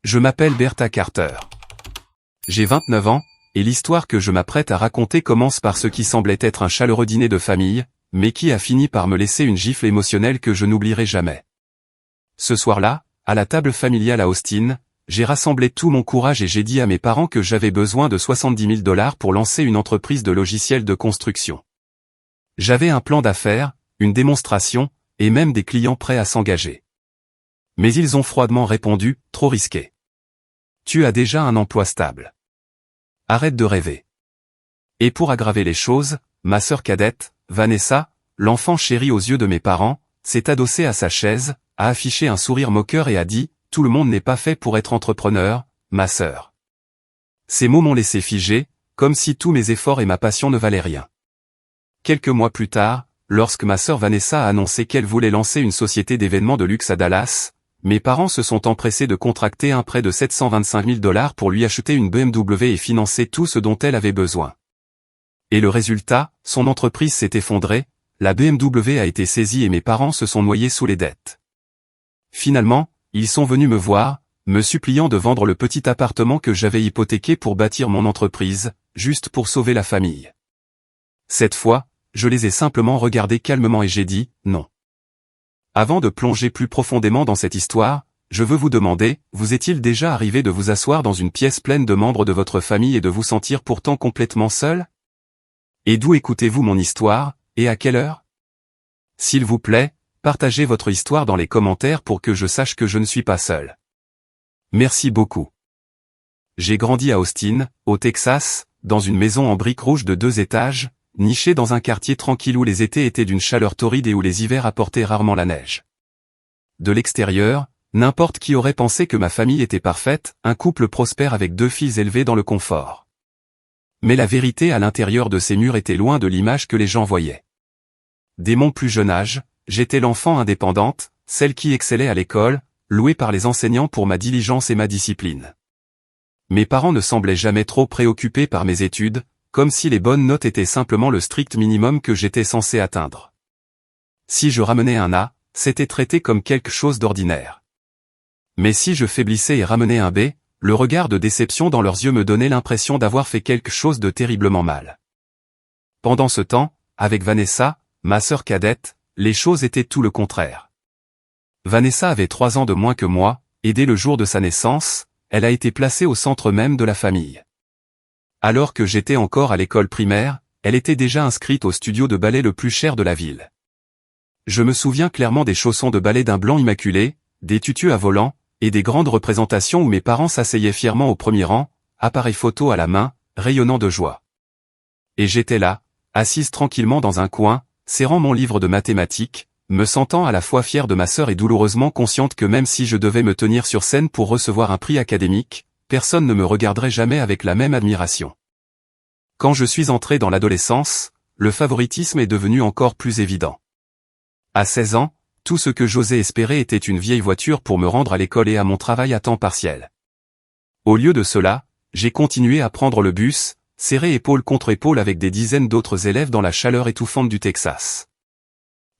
Je m'appelle Bertha Carter. J'ai 29 ans, et l'histoire que je m'apprête à raconter commence par ce qui semblait être un chaleureux dîner de famille, mais qui a fini par me laisser une gifle émotionnelle que je n'oublierai jamais. Ce soir-là, à la table familiale à Austin, j'ai rassemblé tout mon courage et j'ai dit à mes parents que j'avais besoin de 70 000 $ pour lancer une entreprise de logiciels de construction. J'avais un plan d'affaires, une démonstration, et même des clients prêts à s'engager. Mais ils ont froidement répondu, trop risqué. Tu as déjà un emploi stable. Arrête de rêver. Et pour aggraver les choses, ma sœur cadette, Vanessa, l'enfant chéri aux yeux de mes parents, s'est adossée à sa chaise, a affiché un sourire moqueur et a dit, tout le monde n'est pas fait pour être entrepreneur, ma sœur. Ces mots m'ont laissé figé, comme si tous mes efforts et ma passion ne valaient rien. Quelques mois plus tard, lorsque ma sœur Vanessa a annoncé qu'elle voulait lancer une société d'événements de luxe à Dallas, mes parents se sont empressés de contracter un prêt de 725 000 $ pour lui acheter une BMW et financer tout ce dont elle avait besoin. Et le résultat, son entreprise s'est effondrée, la BMW a été saisie et mes parents se sont noyés sous les dettes. Finalement, ils sont venus me voir, me suppliant de vendre le petit appartement que j'avais hypothéqué pour bâtir mon entreprise, juste pour sauver la famille. Cette fois, je les ai simplement regardés calmement et j'ai dit, non. Avant de plonger plus profondément dans cette histoire, je veux vous demander, vous est-il déjà arrivé de vous asseoir dans une pièce pleine de membres de votre famille et de vous sentir pourtant complètement seul? Et d'où écoutez-vous mon histoire, et à quelle heure? S'il vous plaît, partagez votre histoire dans les commentaires pour que je sache que je ne suis pas seul. Merci beaucoup. J'ai grandi à Austin, au Texas, dans une maison en briques rouges de 2 étages, nichée dans un quartier tranquille où les étés étaient d'une chaleur torride et où les hivers apportaient rarement la neige. De l'extérieur, n'importe qui aurait pensé que ma famille était parfaite, un couple prospère avec 2 filles élevées dans le confort. Mais la vérité à l'intérieur de ces murs était loin de l'image que les gens voyaient. Dès mon plus jeune âge, j'étais l'enfant indépendante, celle qui excellait à l'école, louée par les enseignants pour ma diligence et ma discipline. Mes parents ne semblaient jamais trop préoccupés par mes études, comme si les bonnes notes étaient simplement le strict minimum que j'étais censé atteindre. Si je ramenais un A, c'était traité comme quelque chose d'ordinaire. Mais si je faiblissais et ramenais un B, le regard de déception dans leurs yeux me donnait l'impression d'avoir fait quelque chose de terriblement mal. Pendant ce temps, avec Vanessa, ma sœur cadette, les choses étaient tout le contraire. Vanessa avait 3 ans de moins que moi, et dès le jour de sa naissance, elle a été placée au centre même de la famille. Alors que j'étais encore à l'école primaire, elle était déjà inscrite au studio de ballet le plus cher de la ville. Je me souviens clairement des chaussons de ballet d'un blanc immaculé, des tutus à volant, et des grandes représentations où mes parents s'asseyaient fièrement au premier rang, appareil photo à la main, rayonnant de joie. Et j'étais là, assise tranquillement dans un coin, serrant mon livre de mathématiques, me sentant à la fois fière de ma sœur et douloureusement consciente que même si je devais me tenir sur scène pour recevoir un prix académique, personne ne me regarderait jamais avec la même admiration. Quand je suis entré dans l'adolescence, le favoritisme est devenu encore plus évident. À 16 ans, tout ce que j'osais espérer était une vieille voiture pour me rendre à l'école et à mon travail à temps partiel. Au lieu de cela, j'ai continué à prendre le bus, serré épaule contre épaule avec des dizaines d'autres élèves dans la chaleur étouffante du Texas.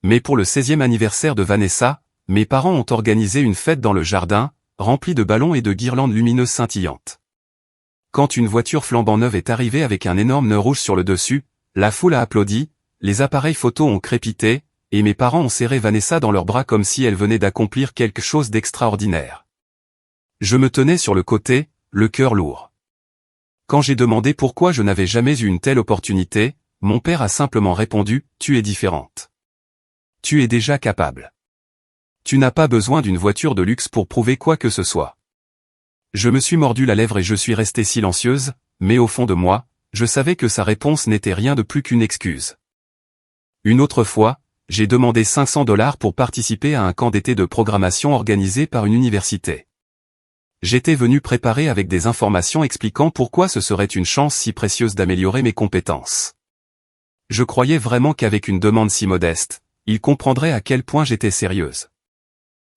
Mais pour le 16e anniversaire de Vanessa, mes parents ont organisé une fête dans le jardin, remplie de ballons et de guirlandes lumineuses scintillantes. Quand une voiture flambant neuve est arrivée avec un énorme nœud rouge sur le dessus, la foule a applaudi, les appareils photos ont crépité, et mes parents ont serré Vanessa dans leurs bras comme si elle venait d'accomplir quelque chose d'extraordinaire. Je me tenais sur le côté, le cœur lourd. Quand j'ai demandé pourquoi je n'avais jamais eu une telle opportunité, mon père a simplement répondu, « Tu es différente. Tu es déjà capable. Tu n'as pas besoin d'une voiture de luxe pour prouver quoi que ce soit. » Je me suis mordu la lèvre et je suis restée silencieuse, mais au fond de moi, je savais que sa réponse n'était rien de plus qu'une excuse. Une autre fois, j'ai demandé 500 $ pour participer à un camp d'été de programmation organisé par une université. J'étais venu préparé avec des informations expliquant pourquoi ce serait une chance si précieuse d'améliorer mes compétences. Je croyais vraiment qu'avec une demande si modeste, il comprendrait à quel point j'étais sérieuse.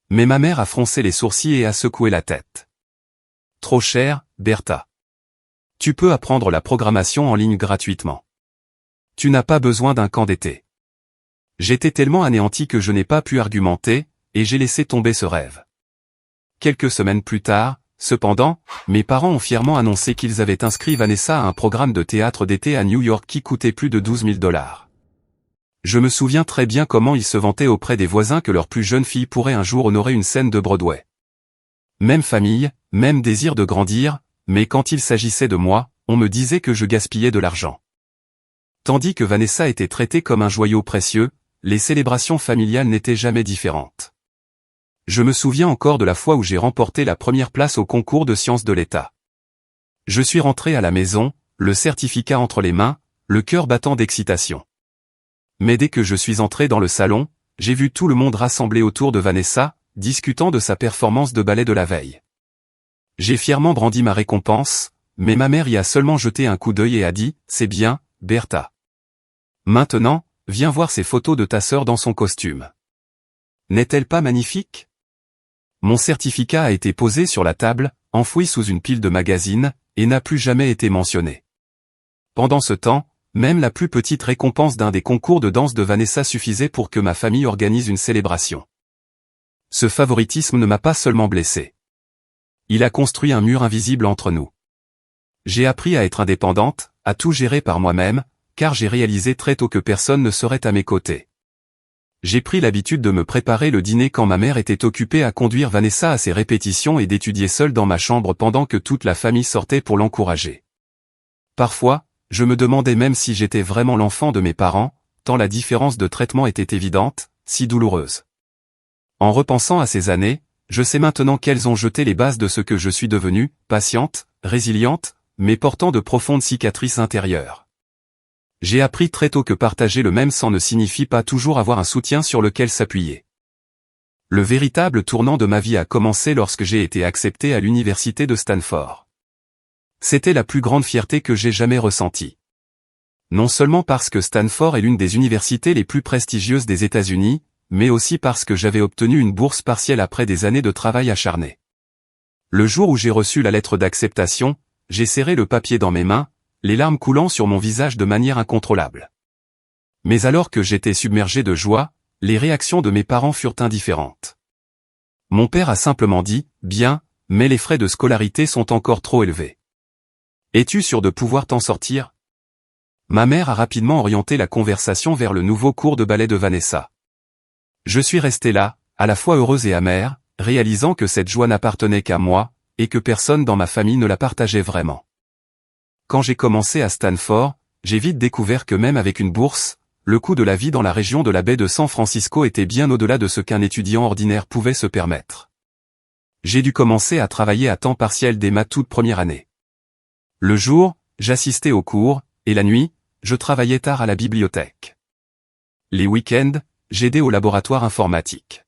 Mais ma mère a froncé les sourcils et a secoué la tête. Trop cher, Bertha. Tu peux apprendre la programmation en ligne gratuitement. Tu n'as pas besoin d'un camp d'été. J'étais tellement anéanti que je n'ai pas pu argumenter, et j'ai laissé tomber ce rêve. Quelques semaines plus tard, Cependant, mes parents ont fièrement annoncé qu'ils avaient inscrit Vanessa à un programme de théâtre d'été à New York qui coûtait plus de 12 000 $. Je me souviens très bien comment ils se vantaient auprès des voisins que leur plus jeune fille pourrait un jour honorer une scène de Broadway. Même famille, même désir de grandir, mais quand il s'agissait de moi, on me disait que je gaspillais de l'argent. Tandis que Vanessa était traitée comme un joyau précieux, les célébrations familiales n'étaient jamais différentes. Je me souviens encore de la fois où j'ai remporté la première place au concours de sciences de l'État. Je suis rentré à la maison, le certificat entre les mains, le cœur battant d'excitation. Mais dès que je suis entré dans le salon, j'ai vu tout le monde rassemblé autour de Vanessa, discutant de sa performance de ballet de la veille. J'ai fièrement brandi ma récompense, mais ma mère y a seulement jeté un coup d'œil et a dit « C'est bien, Bertha. Maintenant, viens voir ces photos de ta sœur dans son costume. N'est-elle pas magnifique ?» Mon certificat a été posé sur la table, enfoui sous une pile de magazines, et n'a plus jamais été mentionné. Pendant ce temps, même la plus petite récompense d'un des concours de danse de Vanessa suffisait pour que ma famille organise une célébration. Ce favoritisme ne m'a pas seulement blessé. Il a construit un mur invisible entre nous. J'ai appris à être indépendante, à tout gérer par moi-même, car j'ai réalisé très tôt que personne ne serait à mes côtés. J'ai pris l'habitude de me préparer le dîner quand ma mère était occupée à conduire Vanessa à ses répétitions et d'étudier seule dans ma chambre pendant que toute la famille sortait pour l'encourager. Parfois, je me demandais même si j'étais vraiment l'enfant de mes parents, tant la différence de traitement était évidente, si douloureuse. En repensant à ces années, je sais maintenant qu'elles ont jeté les bases de ce que je suis devenue, patiente, résiliente, mais portant de profondes cicatrices intérieures. J'ai appris très tôt que partager le même sang ne signifie pas toujours avoir un soutien sur lequel s'appuyer. Le véritable tournant de ma vie a commencé lorsque j'ai été accepté à l'université de Stanford. C'était la plus grande fierté que j'ai jamais ressentie. Non seulement parce que Stanford est l'une des universités les plus prestigieuses des États-Unis, mais aussi parce que j'avais obtenu une bourse partielle après des années de travail acharné. Le jour où j'ai reçu la lettre d'acceptation, j'ai serré le papier dans mes mains, les larmes coulant sur mon visage de manière incontrôlable. Mais alors que j'étais submergé de joie, les réactions de mes parents furent indifférentes. Mon père a simplement dit « Bien, mais les frais de scolarité sont encore trop élevés. Es-tu sûr de pouvoir t'en sortir ?» Ma mère a rapidement orienté la conversation vers le nouveau cours de ballet de Vanessa. Je suis resté là, à la fois heureuse et amère, réalisant que cette joie n'appartenait qu'à moi, et que personne dans ma famille ne la partageait vraiment. Quand j'ai commencé à Stanford, j'ai vite découvert que même avec une bourse, le coût de la vie dans la région de la baie de San Francisco était bien au-delà de ce qu'un étudiant ordinaire pouvait se permettre. J'ai dû commencer à travailler à temps partiel dès ma toute première année. Le jour, j'assistais aux cours, et la nuit, je travaillais tard à la bibliothèque. Les week-ends, j'aidais au laboratoire informatique.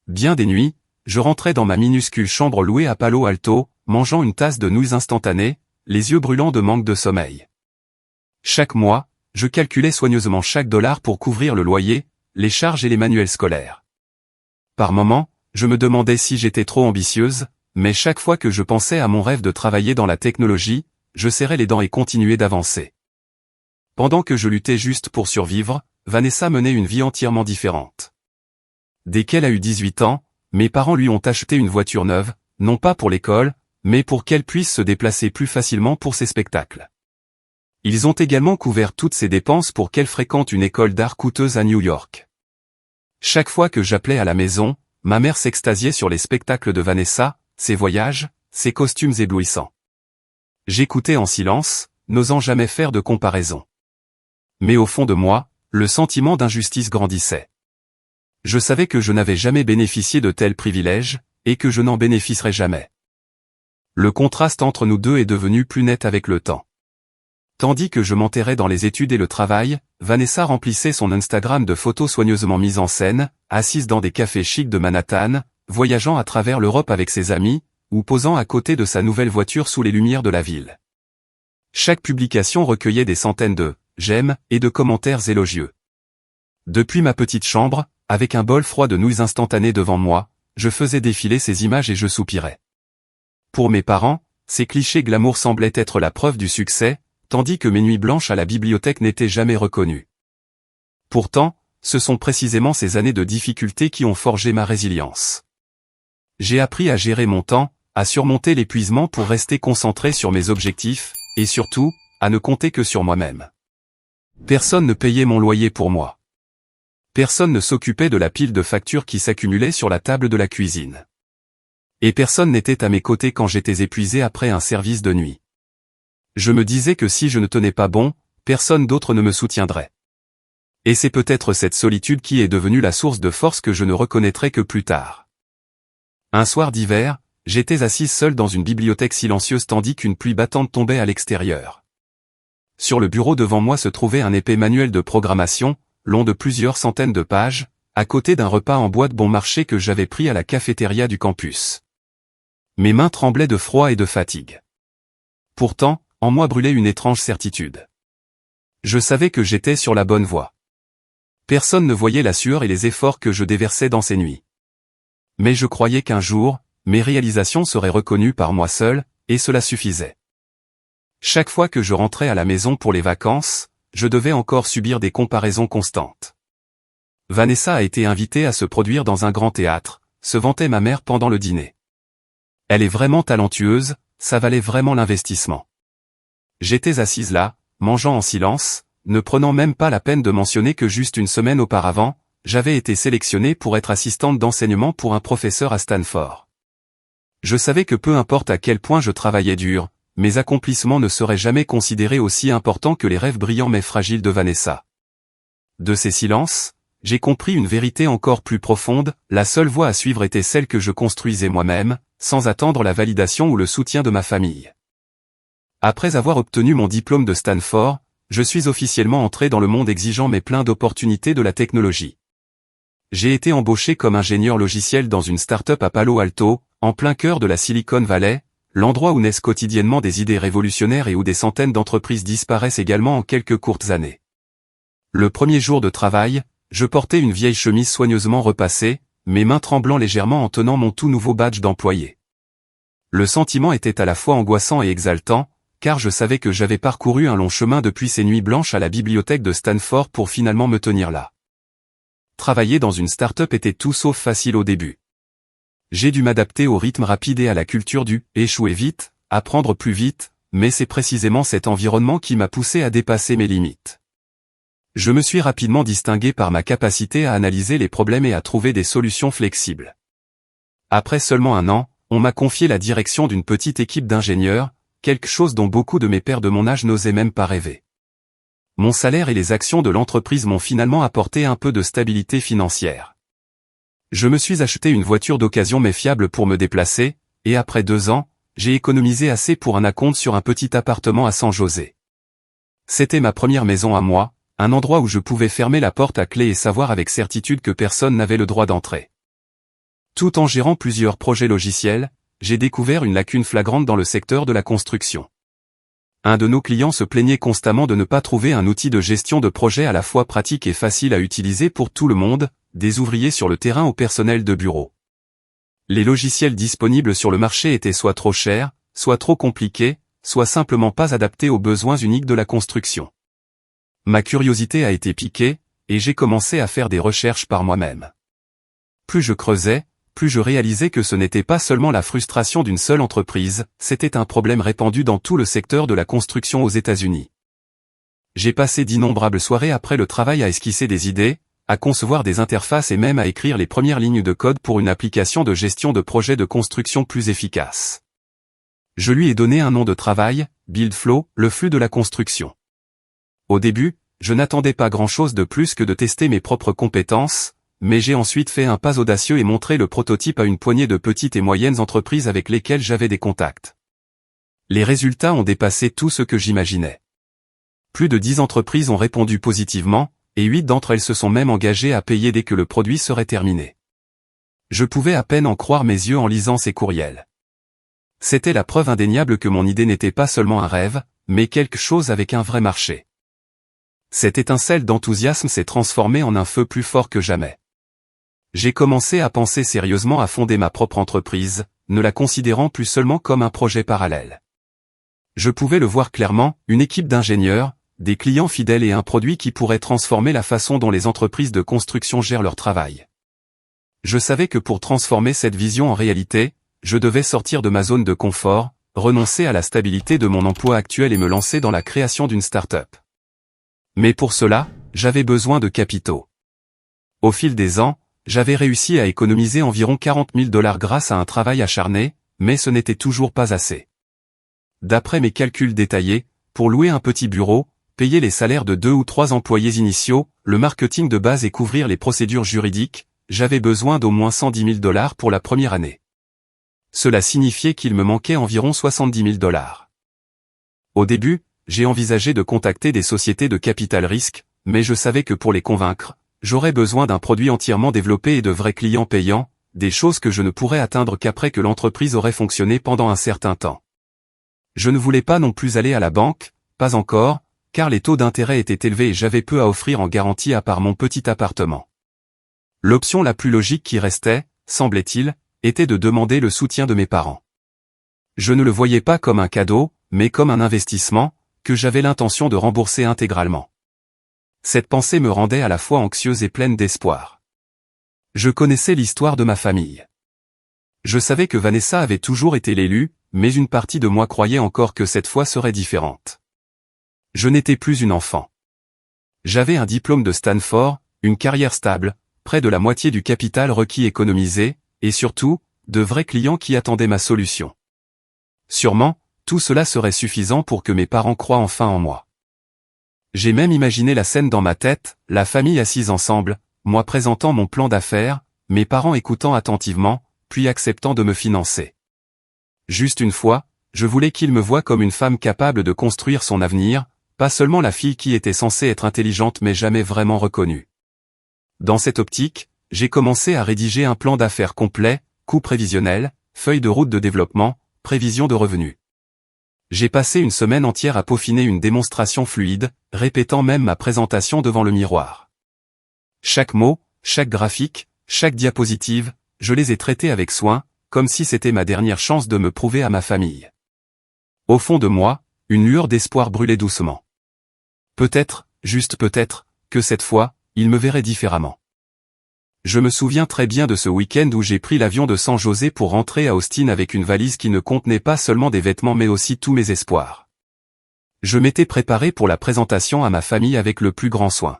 Bien des nuits, je rentrais dans ma minuscule chambre louée à Palo Alto, mangeant une tasse de nouilles instantanées, les yeux brûlants de manque de sommeil. Chaque mois, je calculais soigneusement chaque dollar pour couvrir le loyer, les charges et les manuels scolaires. Par moments, je me demandais si j'étais trop ambitieuse, mais chaque fois que je pensais à mon rêve de travailler dans la technologie, je serrais les dents et continuais d'avancer. Pendant que je luttais juste pour survivre, Vanessa menait une vie entièrement différente. Dès qu'elle a eu 18 ans, mes parents lui ont acheté une voiture neuve, non pas pour l'école, mais pour qu'elle puisse se déplacer plus facilement pour ses spectacles. Ils ont également couvert toutes ses dépenses pour qu'elle fréquente une école d'art coûteuse à New York. Chaque fois que j'appelais à la maison, ma mère s'extasiait sur les spectacles de Vanessa, ses voyages, ses costumes éblouissants. J'écoutais en silence, n'osant jamais faire de comparaison. Mais au fond de moi, le sentiment d'injustice grandissait. Je savais que je n'avais jamais bénéficié de tels privilèges, et que je n'en bénéficierais jamais. Le contraste entre nous deux est devenu plus net avec le temps. Tandis que je m'enterrais dans les études et le travail, Vanessa remplissait son Instagram de photos soigneusement mises en scène, assise dans des cafés chics de Manhattan, voyageant à travers l'Europe avec ses amis, ou posant à côté de sa nouvelle voiture sous les lumières de la ville. Chaque publication recueillait des centaines de « j'aime » et de commentaires élogieux. Depuis ma petite chambre, avec un bol froid de nouilles instantanées devant moi, je faisais défiler ces images et je soupirais. Pour mes parents, ces clichés glamour semblaient être la preuve du succès, tandis que mes nuits blanches à la bibliothèque n'étaient jamais reconnues. Pourtant, ce sont précisément ces années de difficultés qui ont forgé ma résilience. J'ai appris à gérer mon temps, à surmonter l'épuisement pour rester concentré sur mes objectifs, et surtout, à ne compter que sur moi-même. Personne ne payait mon loyer pour moi. Personne ne s'occupait de la pile de factures qui s'accumulait sur la table de la cuisine. Et personne n'était à mes côtés quand j'étais épuisé après un service de nuit. Je me disais que si je ne tenais pas bon, personne d'autre ne me soutiendrait. Et c'est peut-être cette solitude qui est devenue la source de force que je ne reconnaîtrai que plus tard. Un soir d'hiver, j'étais assise seule dans une bibliothèque silencieuse tandis qu'une pluie battante tombait à l'extérieur. Sur le bureau devant moi se trouvait un épais manuel de programmation, long de plusieurs centaines de pages, à côté d'un repas en bois de bon marché que j'avais pris à la cafétéria du campus. Mes mains tremblaient de froid et de fatigue. Pourtant, en moi brûlait une étrange certitude. Je savais que j'étais sur la bonne voie. Personne ne voyait la sueur et les efforts que je déversais dans ces nuits. Mais je croyais qu'un jour, mes réalisations seraient reconnues par moi seul, et cela suffisait. Chaque fois que je rentrais à la maison pour les vacances, je devais encore subir des comparaisons constantes. Vanessa a été invitée à se produire dans un grand théâtre, se vantait ma mère pendant le dîner. Elle est vraiment talentueuse, ça valait vraiment l'investissement. J'étais assise là, mangeant en silence, ne prenant même pas la peine de mentionner que juste une semaine auparavant, j'avais été sélectionnée pour être assistante d'enseignement pour un professeur à Stanford. Je savais que peu importe à quel point je travaillais dur, mes accomplissements ne seraient jamais considérés aussi importants que les rêves brillants mais fragiles de Vanessa. De ces silences, j'ai compris une vérité encore plus profonde, la seule voie à suivre était celle que je construisais moi-même, sans attendre la validation ou le soutien de ma famille. Après avoir obtenu mon diplôme de Stanford, je suis officiellement entré dans le monde exigeant mais plein d'opportunités de la technologie. J'ai été embauché comme ingénieur logiciel dans une start-up à Palo Alto, en plein cœur de la Silicon Valley, l'endroit où naissent quotidiennement des idées révolutionnaires et où des centaines d'entreprises disparaissent également en quelques courtes années. Le premier jour de travail, je portais une vieille chemise soigneusement repassée, mes mains tremblant légèrement en tenant mon tout nouveau badge d'employé. Le sentiment était à la fois angoissant et exaltant, car je savais que j'avais parcouru un long chemin depuis ces nuits blanches à la bibliothèque de Stanford pour finalement me tenir là. Travailler dans une start-up était tout sauf facile au début. J'ai dû m'adapter au rythme rapide et à la culture du « échouer vite », apprendre plus vite, mais c'est précisément cet environnement qui m'a poussé à dépasser mes limites. Je me suis rapidement distingué par ma capacité à analyser les problèmes et à trouver des solutions flexibles. Après seulement un an, on m'a confié la direction d'une petite équipe d'ingénieurs, quelque chose dont beaucoup de mes pairs de mon âge n'osaient même pas rêver. Mon salaire et les actions de l'entreprise m'ont finalement apporté un peu de stabilité financière. Je me suis acheté une voiture d'occasion mais fiable pour me déplacer, et après 2 ans, j'ai économisé assez pour un acompte sur un petit appartement à San José. C'était ma première maison à moi, un endroit où je pouvais fermer la porte à clé et savoir avec certitude que personne n'avait le droit d'entrer. Tout en gérant plusieurs projets logiciels, j'ai découvert une lacune flagrante dans le secteur de la construction. Un de nos clients se plaignait constamment de ne pas trouver un outil de gestion de projet à la fois pratique et facile à utiliser pour tout le monde, des ouvriers sur le terrain au personnel de bureau. Les logiciels disponibles sur le marché étaient soit trop chers, soit trop compliqués, soit simplement pas adaptés aux besoins uniques de la construction. Ma curiosité a été piquée, et j'ai commencé à faire des recherches par moi-même. Plus je creusais, plus je réalisais que ce n'était pas seulement la frustration d'une seule entreprise, c'était un problème répandu dans tout le secteur de la construction aux États-Unis. J'ai passé d'innombrables soirées après le travail à esquisser des idées, à concevoir des interfaces et même à écrire les premières lignes de code pour une application de gestion de projet de construction plus efficace. Je lui ai donné un nom de travail, BuildFlow, le flux de la construction. Au début, je n'attendais pas grand-chose de plus que de tester mes propres compétences, mais j'ai ensuite fait un pas audacieux et montré le prototype à une poignée de petites et moyennes entreprises avec lesquelles j'avais des contacts. Les résultats ont dépassé tout ce que j'imaginais. Plus de 10 entreprises ont répondu positivement, et 8 d'entre elles se sont même engagées à payer dès que le produit serait terminé. Je pouvais à peine en croire mes yeux en lisant ces courriels. C'était la preuve indéniable que mon idée n'était pas seulement un rêve, mais quelque chose avec un vrai marché. Cette étincelle d'enthousiasme s'est transformée en un feu plus fort que jamais. J'ai commencé à penser sérieusement à fonder ma propre entreprise, ne la considérant plus seulement comme un projet parallèle. Je pouvais le voir clairement, une équipe d'ingénieurs, des clients fidèles et un produit qui pourrait transformer la façon dont les entreprises de construction gèrent leur travail. Je savais que pour transformer cette vision en réalité, je devais sortir de ma zone de confort, renoncer à la stabilité de mon emploi actuel et me lancer dans la création d'une start-up. Mais pour cela, j'avais besoin de capitaux. Au fil des ans, j'avais réussi à économiser environ 40 000 $ grâce à un travail acharné, mais ce n'était toujours pas assez. D'après mes calculs détaillés, pour louer un petit bureau, payer les salaires de 2 ou 3 employés initiaux, le marketing de base et couvrir les procédures juridiques, j'avais besoin d'au moins 110 000 $ pour la première année. Cela signifiait qu'il me manquait environ 70 000 $. Au début, j'ai envisagé de contacter des sociétés de capital risque, mais je savais que pour les convaincre, j'aurais besoin d'un produit entièrement développé et de vrais clients payants, des choses que je ne pourrais atteindre qu'après que l'entreprise aurait fonctionné pendant un certain temps. Je ne voulais pas non plus aller à la banque, pas encore, car les taux d'intérêt étaient élevés et j'avais peu à offrir en garantie à part mon petit appartement. L'option la plus logique qui restait, semblait-il, était de demander le soutien de mes parents. Je ne le voyais pas comme un cadeau, mais comme un investissement, que j'avais l'intention de rembourser intégralement. Cette pensée me rendait à la fois anxieuse et pleine d'espoir. Je connaissais l'histoire de ma famille. Je savais que Vanessa avait toujours été l'élue, mais une partie de moi croyait encore que cette fois serait différente. Je n'étais plus une enfant. J'avais un diplôme de Stanford, une carrière stable, près de la moitié du capital requis économisé, et surtout, de vrais clients qui attendaient ma solution. Sûrement, tout cela serait suffisant pour que mes parents croient enfin en moi. J'ai même imaginé la scène dans ma tête, la famille assise ensemble, moi présentant mon plan d'affaires, mes parents écoutant attentivement, puis acceptant de me financer. Juste une fois, je voulais qu'ils me voient comme une femme capable de construire son avenir, pas seulement la fille qui était censée être intelligente mais jamais vraiment reconnue. Dans cette optique, j'ai commencé à rédiger un plan d'affaires complet, coût prévisionnel, feuille de route de développement, prévision de revenus. J'ai passé une semaine entière à peaufiner une démonstration fluide, répétant même ma présentation devant le miroir. Chaque mot, chaque graphique, chaque diapositive, je les ai traités avec soin, comme si c'était ma dernière chance de me prouver à ma famille. Au fond de moi, une lueur d'espoir brûlait doucement. Peut-être, juste peut-être, que cette fois, ils me verraient différemment. Je me souviens très bien de ce week-end où j'ai pris l'avion de San José pour rentrer à Austin avec une valise qui ne contenait pas seulement des vêtements mais aussi tous mes espoirs. Je m'étais préparé pour la présentation à ma famille avec le plus grand soin.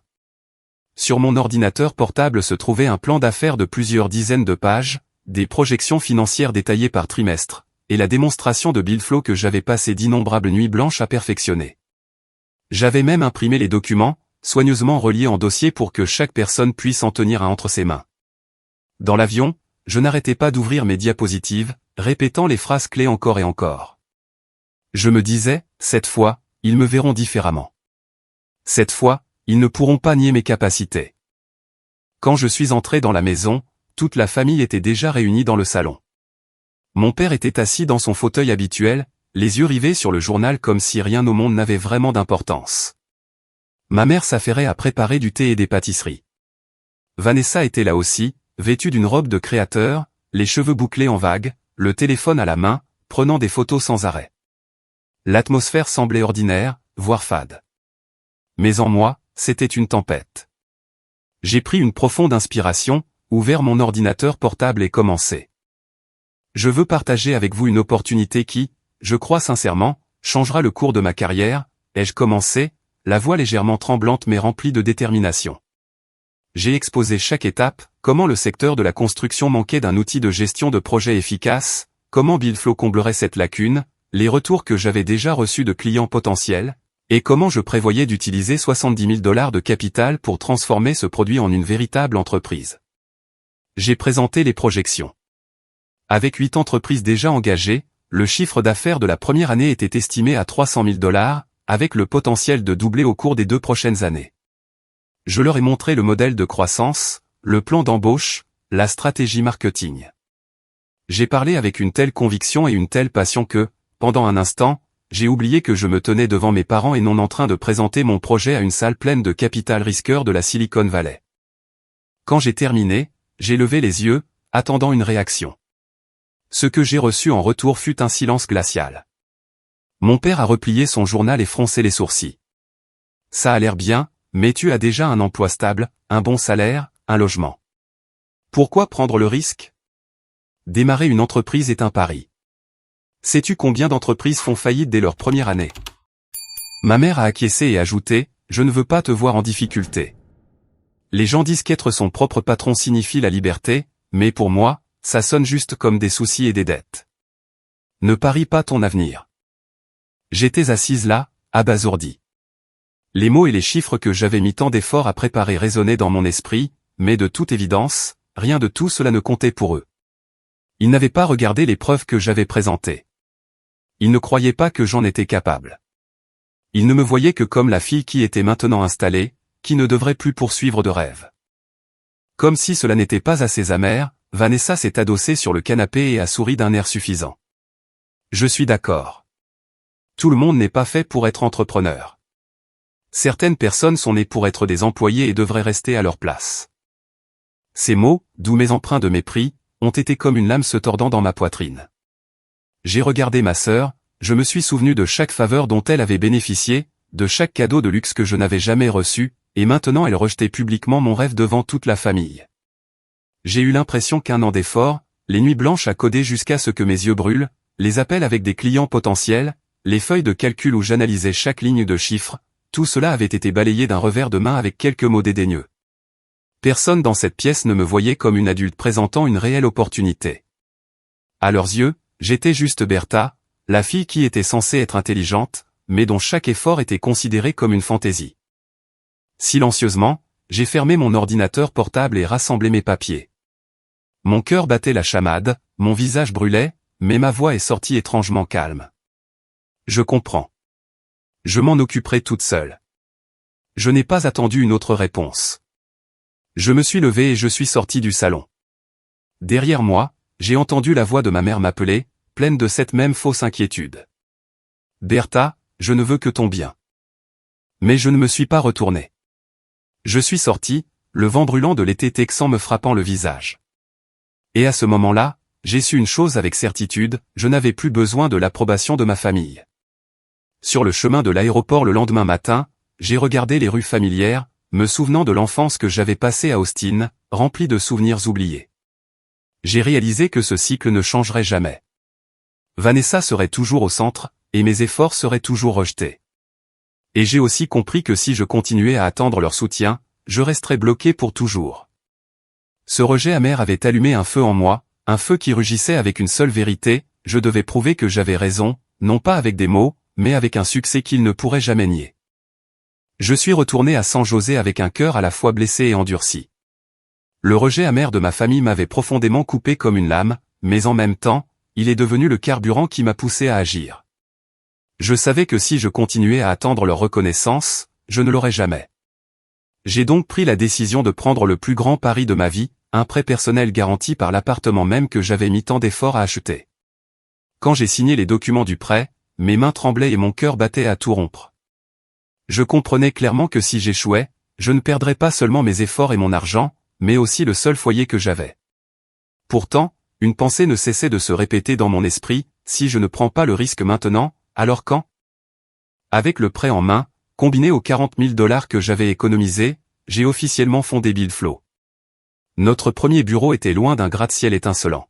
Sur mon ordinateur portable se trouvait un plan d'affaires de plusieurs dizaines de pages, des projections financières détaillées par trimestre, et la démonstration de Billflow que j'avais passé d'innombrables nuits blanches à perfectionner. J'avais même imprimé les documents, soigneusement reliés en dossier pour que chaque personne puisse en tenir un entre ses mains. Dans l'avion, je n'arrêtais pas d'ouvrir mes diapositives, répétant les phrases clés encore et encore. Je me disais, cette fois, ils me verront différemment. Cette fois, ils ne pourront pas nier mes capacités. Quand je suis entré dans la maison, toute la famille était déjà réunie dans le salon. Mon père était assis dans son fauteuil habituel, les yeux rivés sur le journal comme si rien au monde n'avait vraiment d'importance. Ma mère s'affairait à préparer du thé et des pâtisseries. Vanessa était là aussi, vêtue d'une robe de créateur, les cheveux bouclés en vague, le téléphone à la main, prenant des photos sans arrêt. L'atmosphère semblait ordinaire, voire fade. Mais en moi, c'était une tempête. J'ai pris une profonde inspiration, ouvert mon ordinateur portable et commencé. Je veux partager avec vous une opportunité qui, je crois sincèrement, changera le cours de ma carrière, ai-je commencé, la voix légèrement tremblante mais remplie de détermination. J'ai exposé chaque étape, comment le secteur de la construction manquait d'un outil de gestion de projet efficace, comment Billflow comblerait cette lacune, les retours que j'avais déjà reçus de clients potentiels, et comment je prévoyais d'utiliser 70 000 $ de capital pour transformer ce produit en une véritable entreprise. J'ai présenté les projections. Avec 8 entreprises déjà engagées, le chiffre d'affaires de la première année était estimé à 300 000 $, avec le potentiel de doubler au cours des 2 prochaines années. Je leur ai montré le modèle de croissance, le plan d'embauche, la stratégie marketing. J'ai parlé avec une telle conviction et une telle passion que, pendant un instant, j'ai oublié que je me tenais devant mes parents et non en train de présenter mon projet à une salle pleine de capital risqueurs de la Silicon Valley. Quand j'ai terminé, j'ai levé les yeux, attendant une réaction. Ce que j'ai reçu en retour fut un silence glacial. Mon père a replié son journal et froncé les sourcils. Ça a l'air bien, mais tu as déjà un emploi stable, un bon salaire, un logement. Pourquoi prendre le risque? Démarrer une entreprise est un pari. Sais-tu combien d'entreprises font faillite dès leur première année? Ma mère a acquiescé et ajouté, je ne veux pas te voir en difficulté. Les gens disent qu'être son propre patron signifie la liberté, mais pour moi, ça sonne juste comme des soucis et des dettes. Ne parie pas ton avenir. J'étais assise là, abasourdie. Les mots et les chiffres que j'avais mis tant d'efforts à préparer résonnaient dans mon esprit, mais de toute évidence, rien de tout cela ne comptait pour eux. Ils n'avaient pas regardé les preuves que j'avais présentées. Ils ne croyaient pas que j'en étais capable. Ils ne me voyaient que comme la fille qui était maintenant installée, qui ne devrait plus poursuivre de rêve. Comme si cela n'était pas assez amer, Vanessa s'est adossée sur le canapé et a souri d'un air suffisant. Je suis d'accord. Tout le monde n'est pas fait pour être entrepreneur. Certaines personnes sont nées pour être des employés et devraient rester à leur place. Ces mots, d'où mes empreints de mépris, ont été comme une lame se tordant dans ma poitrine. J'ai regardé ma sœur, je me suis souvenu de chaque faveur dont elle avait bénéficié, de chaque cadeau de luxe que je n'avais jamais reçu, et maintenant elle rejetait publiquement mon rêve devant toute la famille. J'ai eu l'impression qu'un an d'efforts, les nuits blanches à coder jusqu'à ce que mes yeux brûlent, les appels avec des clients potentiels, les feuilles de calcul où j'analysais chaque ligne de chiffres, tout cela avait été balayé d'un revers de main avec quelques mots dédaigneux. Personne dans cette pièce ne me voyait comme une adulte présentant une réelle opportunité. À leurs yeux, j'étais juste Bertha, la fille qui était censée être intelligente, mais dont chaque effort était considéré comme une fantaisie. Silencieusement, j'ai fermé mon ordinateur portable et rassemblé mes papiers. Mon cœur battait la chamade, mon visage brûlait, mais ma voix est sortie étrangement calme. Je comprends. Je m'en occuperai toute seule. Je n'ai pas attendu une autre réponse. Je me suis levé et je suis sorti du salon. Derrière moi, j'ai entendu la voix de ma mère m'appeler, pleine de cette même fausse inquiétude. Bertha, je ne veux que ton bien. Mais je ne me suis pas retourné. Je suis sorti, le vent brûlant de l'été texan me frappant le visage. Et à ce moment-là, j'ai su une chose avec certitude, je n'avais plus besoin de l'approbation de ma famille. Sur le chemin de l'aéroport le lendemain matin, j'ai regardé les rues familières, me souvenant de l'enfance que j'avais passée à Austin, remplie de souvenirs oubliés. J'ai réalisé que ce cycle ne changerait jamais. Vanessa serait toujours au centre, et mes efforts seraient toujours rejetés. Et j'ai aussi compris que si je continuais à attendre leur soutien, je resterais bloqué pour toujours. Ce rejet amer avait allumé un feu en moi, un feu qui rugissait avec une seule vérité, je devais prouver que j'avais raison, non pas avec des mots, mais avec un succès qu'ils ne pourraient jamais nier. Je suis retourné à San José avec un cœur à la fois blessé et endurci. Le rejet amer de ma famille m'avait profondément coupé comme une lame, mais en même temps, il est devenu le carburant qui m'a poussé à agir. Je savais que si je continuais à attendre leur reconnaissance, je ne l'aurais jamais. J'ai donc pris la décision de prendre le plus grand pari de ma vie, un prêt personnel garanti par l'appartement même que j'avais mis tant d'efforts à acheter. Quand j'ai signé les documents du prêt, mes mains tremblaient et mon cœur battait à tout rompre. Je comprenais clairement que si j'échouais, je ne perdrais pas seulement mes efforts et mon argent, mais aussi le seul foyer que j'avais. Pourtant, une pensée ne cessait de se répéter dans mon esprit, si je ne prends pas le risque maintenant, alors quand? Avec le prêt en main, combiné aux 40 000 $ que j'avais économisés, j'ai officiellement fondé Billflow. Notre premier bureau était loin d'un gratte-ciel étincelant.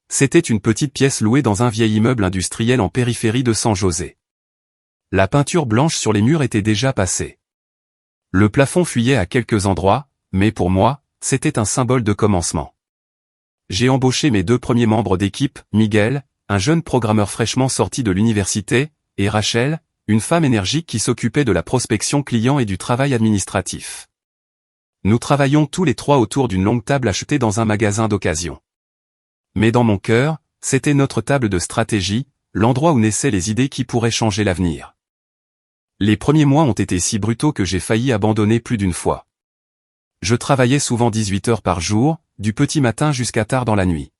C'était une petite pièce louée dans un vieil immeuble industriel en périphérie de San José. La peinture blanche sur les murs était déjà passée. Le plafond fuyait à quelques endroits, mais pour moi, c'était un symbole de commencement. J'ai embauché mes 2 premiers membres d'équipe, Miguel, un jeune programmeur fraîchement sorti de l'université, et Rachel, une femme énergique qui s'occupait de la prospection client et du travail administratif. Nous travaillions tous les 3 autour d'une longue table achetée dans un magasin d'occasion. Mais dans mon cœur, c'était notre table de stratégie, l'endroit où naissaient les idées qui pourraient changer l'avenir. Les premiers mois ont été si brutaux que j'ai failli abandonner plus d'une fois. Je travaillais souvent 18 heures par jour, du petit matin jusqu'à tard dans la nuit.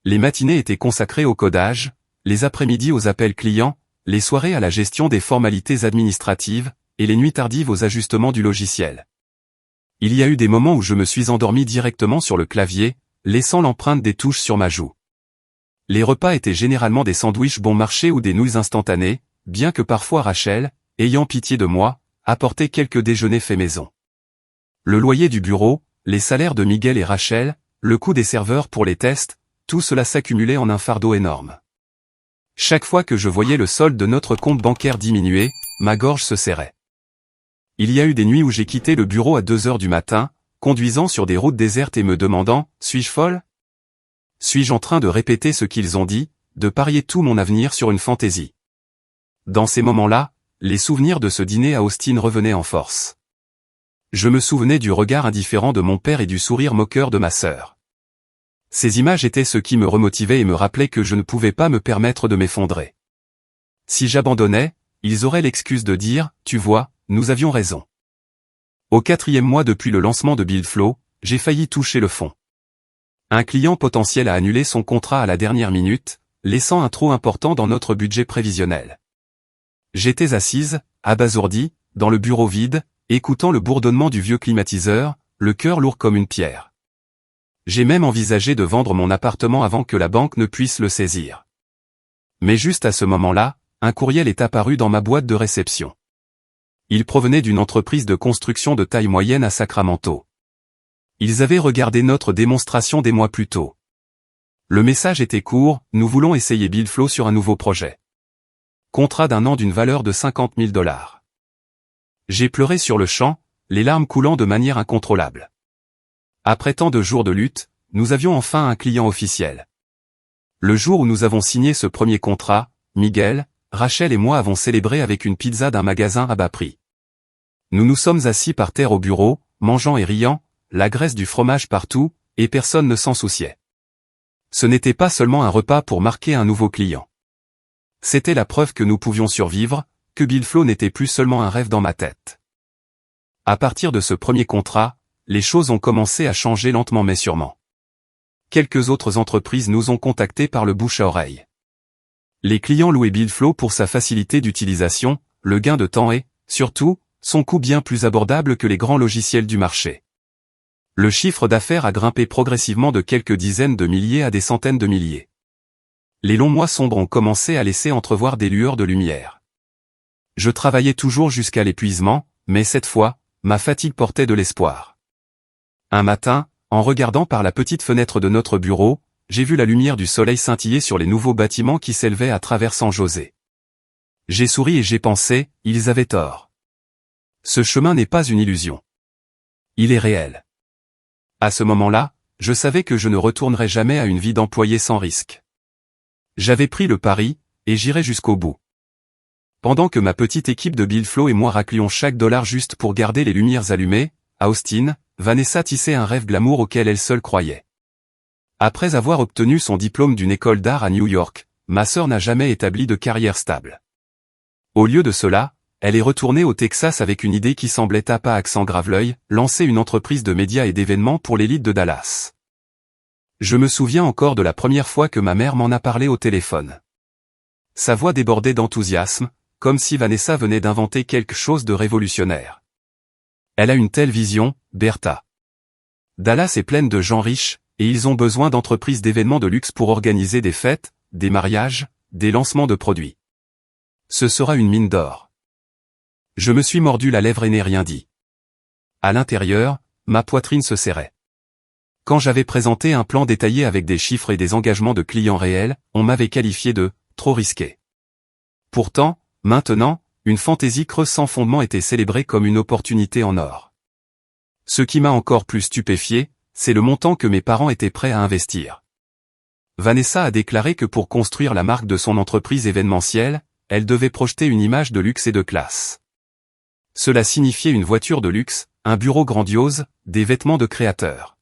Les matinées étaient consacrées au codage, les après-midi aux appels clients, les soirées à la gestion des formalités administratives, et les nuits tardives aux ajustements du logiciel. Il y a eu des moments où je me suis endormi directement sur le clavier, laissant l'empreinte des touches sur ma joue. Les repas étaient généralement des sandwichs bon marché ou des nouilles instantanées, bien que parfois Rachel, ayant pitié de moi, apportait quelques déjeuners faits maison. Le loyer du bureau, les salaires de Miguel et Rachel, le coût des serveurs pour les tests, tout cela s'accumulait en un fardeau énorme. Chaque fois que je voyais le solde de notre compte bancaire diminuer, ma gorge se serrait. Il y a eu des nuits où j'ai quitté le bureau à 2 heures du matin, conduisant sur des routes désertes et me demandant, suis-je folle? Suis-je en train de répéter ce qu'ils ont dit, de parier tout mon avenir sur une fantaisie? Dans ces moments-là, les souvenirs de ce dîner à Austin revenaient en force. Je me souvenais du regard indifférent de mon père et du sourire moqueur de ma sœur. Ces images étaient ce qui me remotivait et me rappelaient que je ne pouvais pas me permettre de m'effondrer. Si j'abandonnais, ils auraient l'excuse de dire, tu vois, nous avions raison. Au 4e mois depuis le lancement de BuildFlow, j'ai failli toucher le fond. Un client potentiel a annulé son contrat à la dernière minute, laissant un trou important dans notre budget prévisionnel. J'étais assise, abasourdie, dans le bureau vide, écoutant le bourdonnement du vieux climatiseur, le cœur lourd comme une pierre. J'ai même envisagé de vendre mon appartement avant que la banque ne puisse le saisir. Mais juste à ce moment-là, un courriel est apparu dans ma boîte de réception. Il provenait d'une entreprise de construction de taille moyenne à Sacramento. Ils avaient regardé notre démonstration des mois plus tôt. Le message était court, nous voulons essayer BuildFlow sur un nouveau projet. Contrat d'1 an d'une valeur de $50 000. J'ai pleuré sur le champ, les larmes coulant de manière incontrôlable. Après tant de jours de lutte, nous avions enfin un client officiel. Le jour où nous avons signé ce premier contrat, Miguel, Rachel et moi avons célébré avec une pizza d'un magasin à bas prix. Nous nous sommes assis par terre au bureau, mangeant et riant, la graisse du fromage partout, et personne ne s'en souciait. Ce n'était pas seulement un repas pour marquer un nouveau client. C'était la preuve que nous pouvions survivre, que BuildFlow n'était plus seulement un rêve dans ma tête. À partir de ce premier contrat, les choses ont commencé à changer lentement mais sûrement. Quelques autres entreprises nous ont contactés par le bouche à oreille. Les clients louaient BuildFlow pour sa facilité d'utilisation, le gain de temps et, surtout, son coût bien plus abordable que les grands logiciels du marché. Le chiffre d'affaires a grimpé progressivement de quelques dizaines de milliers à des centaines de milliers. Les longs mois sombres ont commencé à laisser entrevoir des lueurs de lumière. Je travaillais toujours jusqu'à l'épuisement, mais cette fois, ma fatigue portait de l'espoir. Un matin, en regardant par la petite fenêtre de notre bureau, j'ai vu la lumière du soleil scintiller sur les nouveaux bâtiments qui s'élevaient à travers San José. J'ai souri et j'ai pensé, ils avaient tort. Ce chemin n'est pas une illusion. Il est réel. À ce moment-là, je savais que je ne retournerais jamais à une vie d'employé sans risque. J'avais pris le pari, et j'irai jusqu'au bout. Pendant que ma petite équipe de BuildFlow et moi raclions chaque dollar juste pour garder les lumières allumées, à Austin, Vanessa tissait un rêve glamour auquel elle seule croyait. Après avoir obtenu son diplôme d'une école d'art à New York, ma sœur n'a jamais établi de carrière stable. Au lieu de cela, elle est retournée au Texas avec une idée qui semblait taper à accent grave l'œil, lancer une entreprise de médias et d'événements pour l'élite de Dallas. Je me souviens encore de la première fois que ma mère m'en a parlé au téléphone. Sa voix débordait d'enthousiasme, comme si Vanessa venait d'inventer quelque chose de révolutionnaire. Elle a une telle vision, Bertha. Dallas est pleine de gens riches, et ils ont besoin d'entreprises d'événements de luxe pour organiser des fêtes, des mariages, des lancements de produits. Ce sera une mine d'or. Je me suis mordu la lèvre et n'ai rien dit. À l'intérieur, ma poitrine se serrait. Quand j'avais présenté un plan détaillé avec des chiffres et des engagements de clients réels, on m'avait qualifié de « trop risqué ». Pourtant, maintenant, une fantaisie creuse sans fondement était célébrée comme une opportunité en or. Ce qui m'a encore plus stupéfié, c'est le montant que mes parents étaient prêts à investir. Vanessa a déclaré que pour construire la marque de son entreprise événementielle, elle devait projeter une image de luxe et de classe. Cela signifiait une voiture de luxe, un bureau grandiose, des vêtements de créateurs.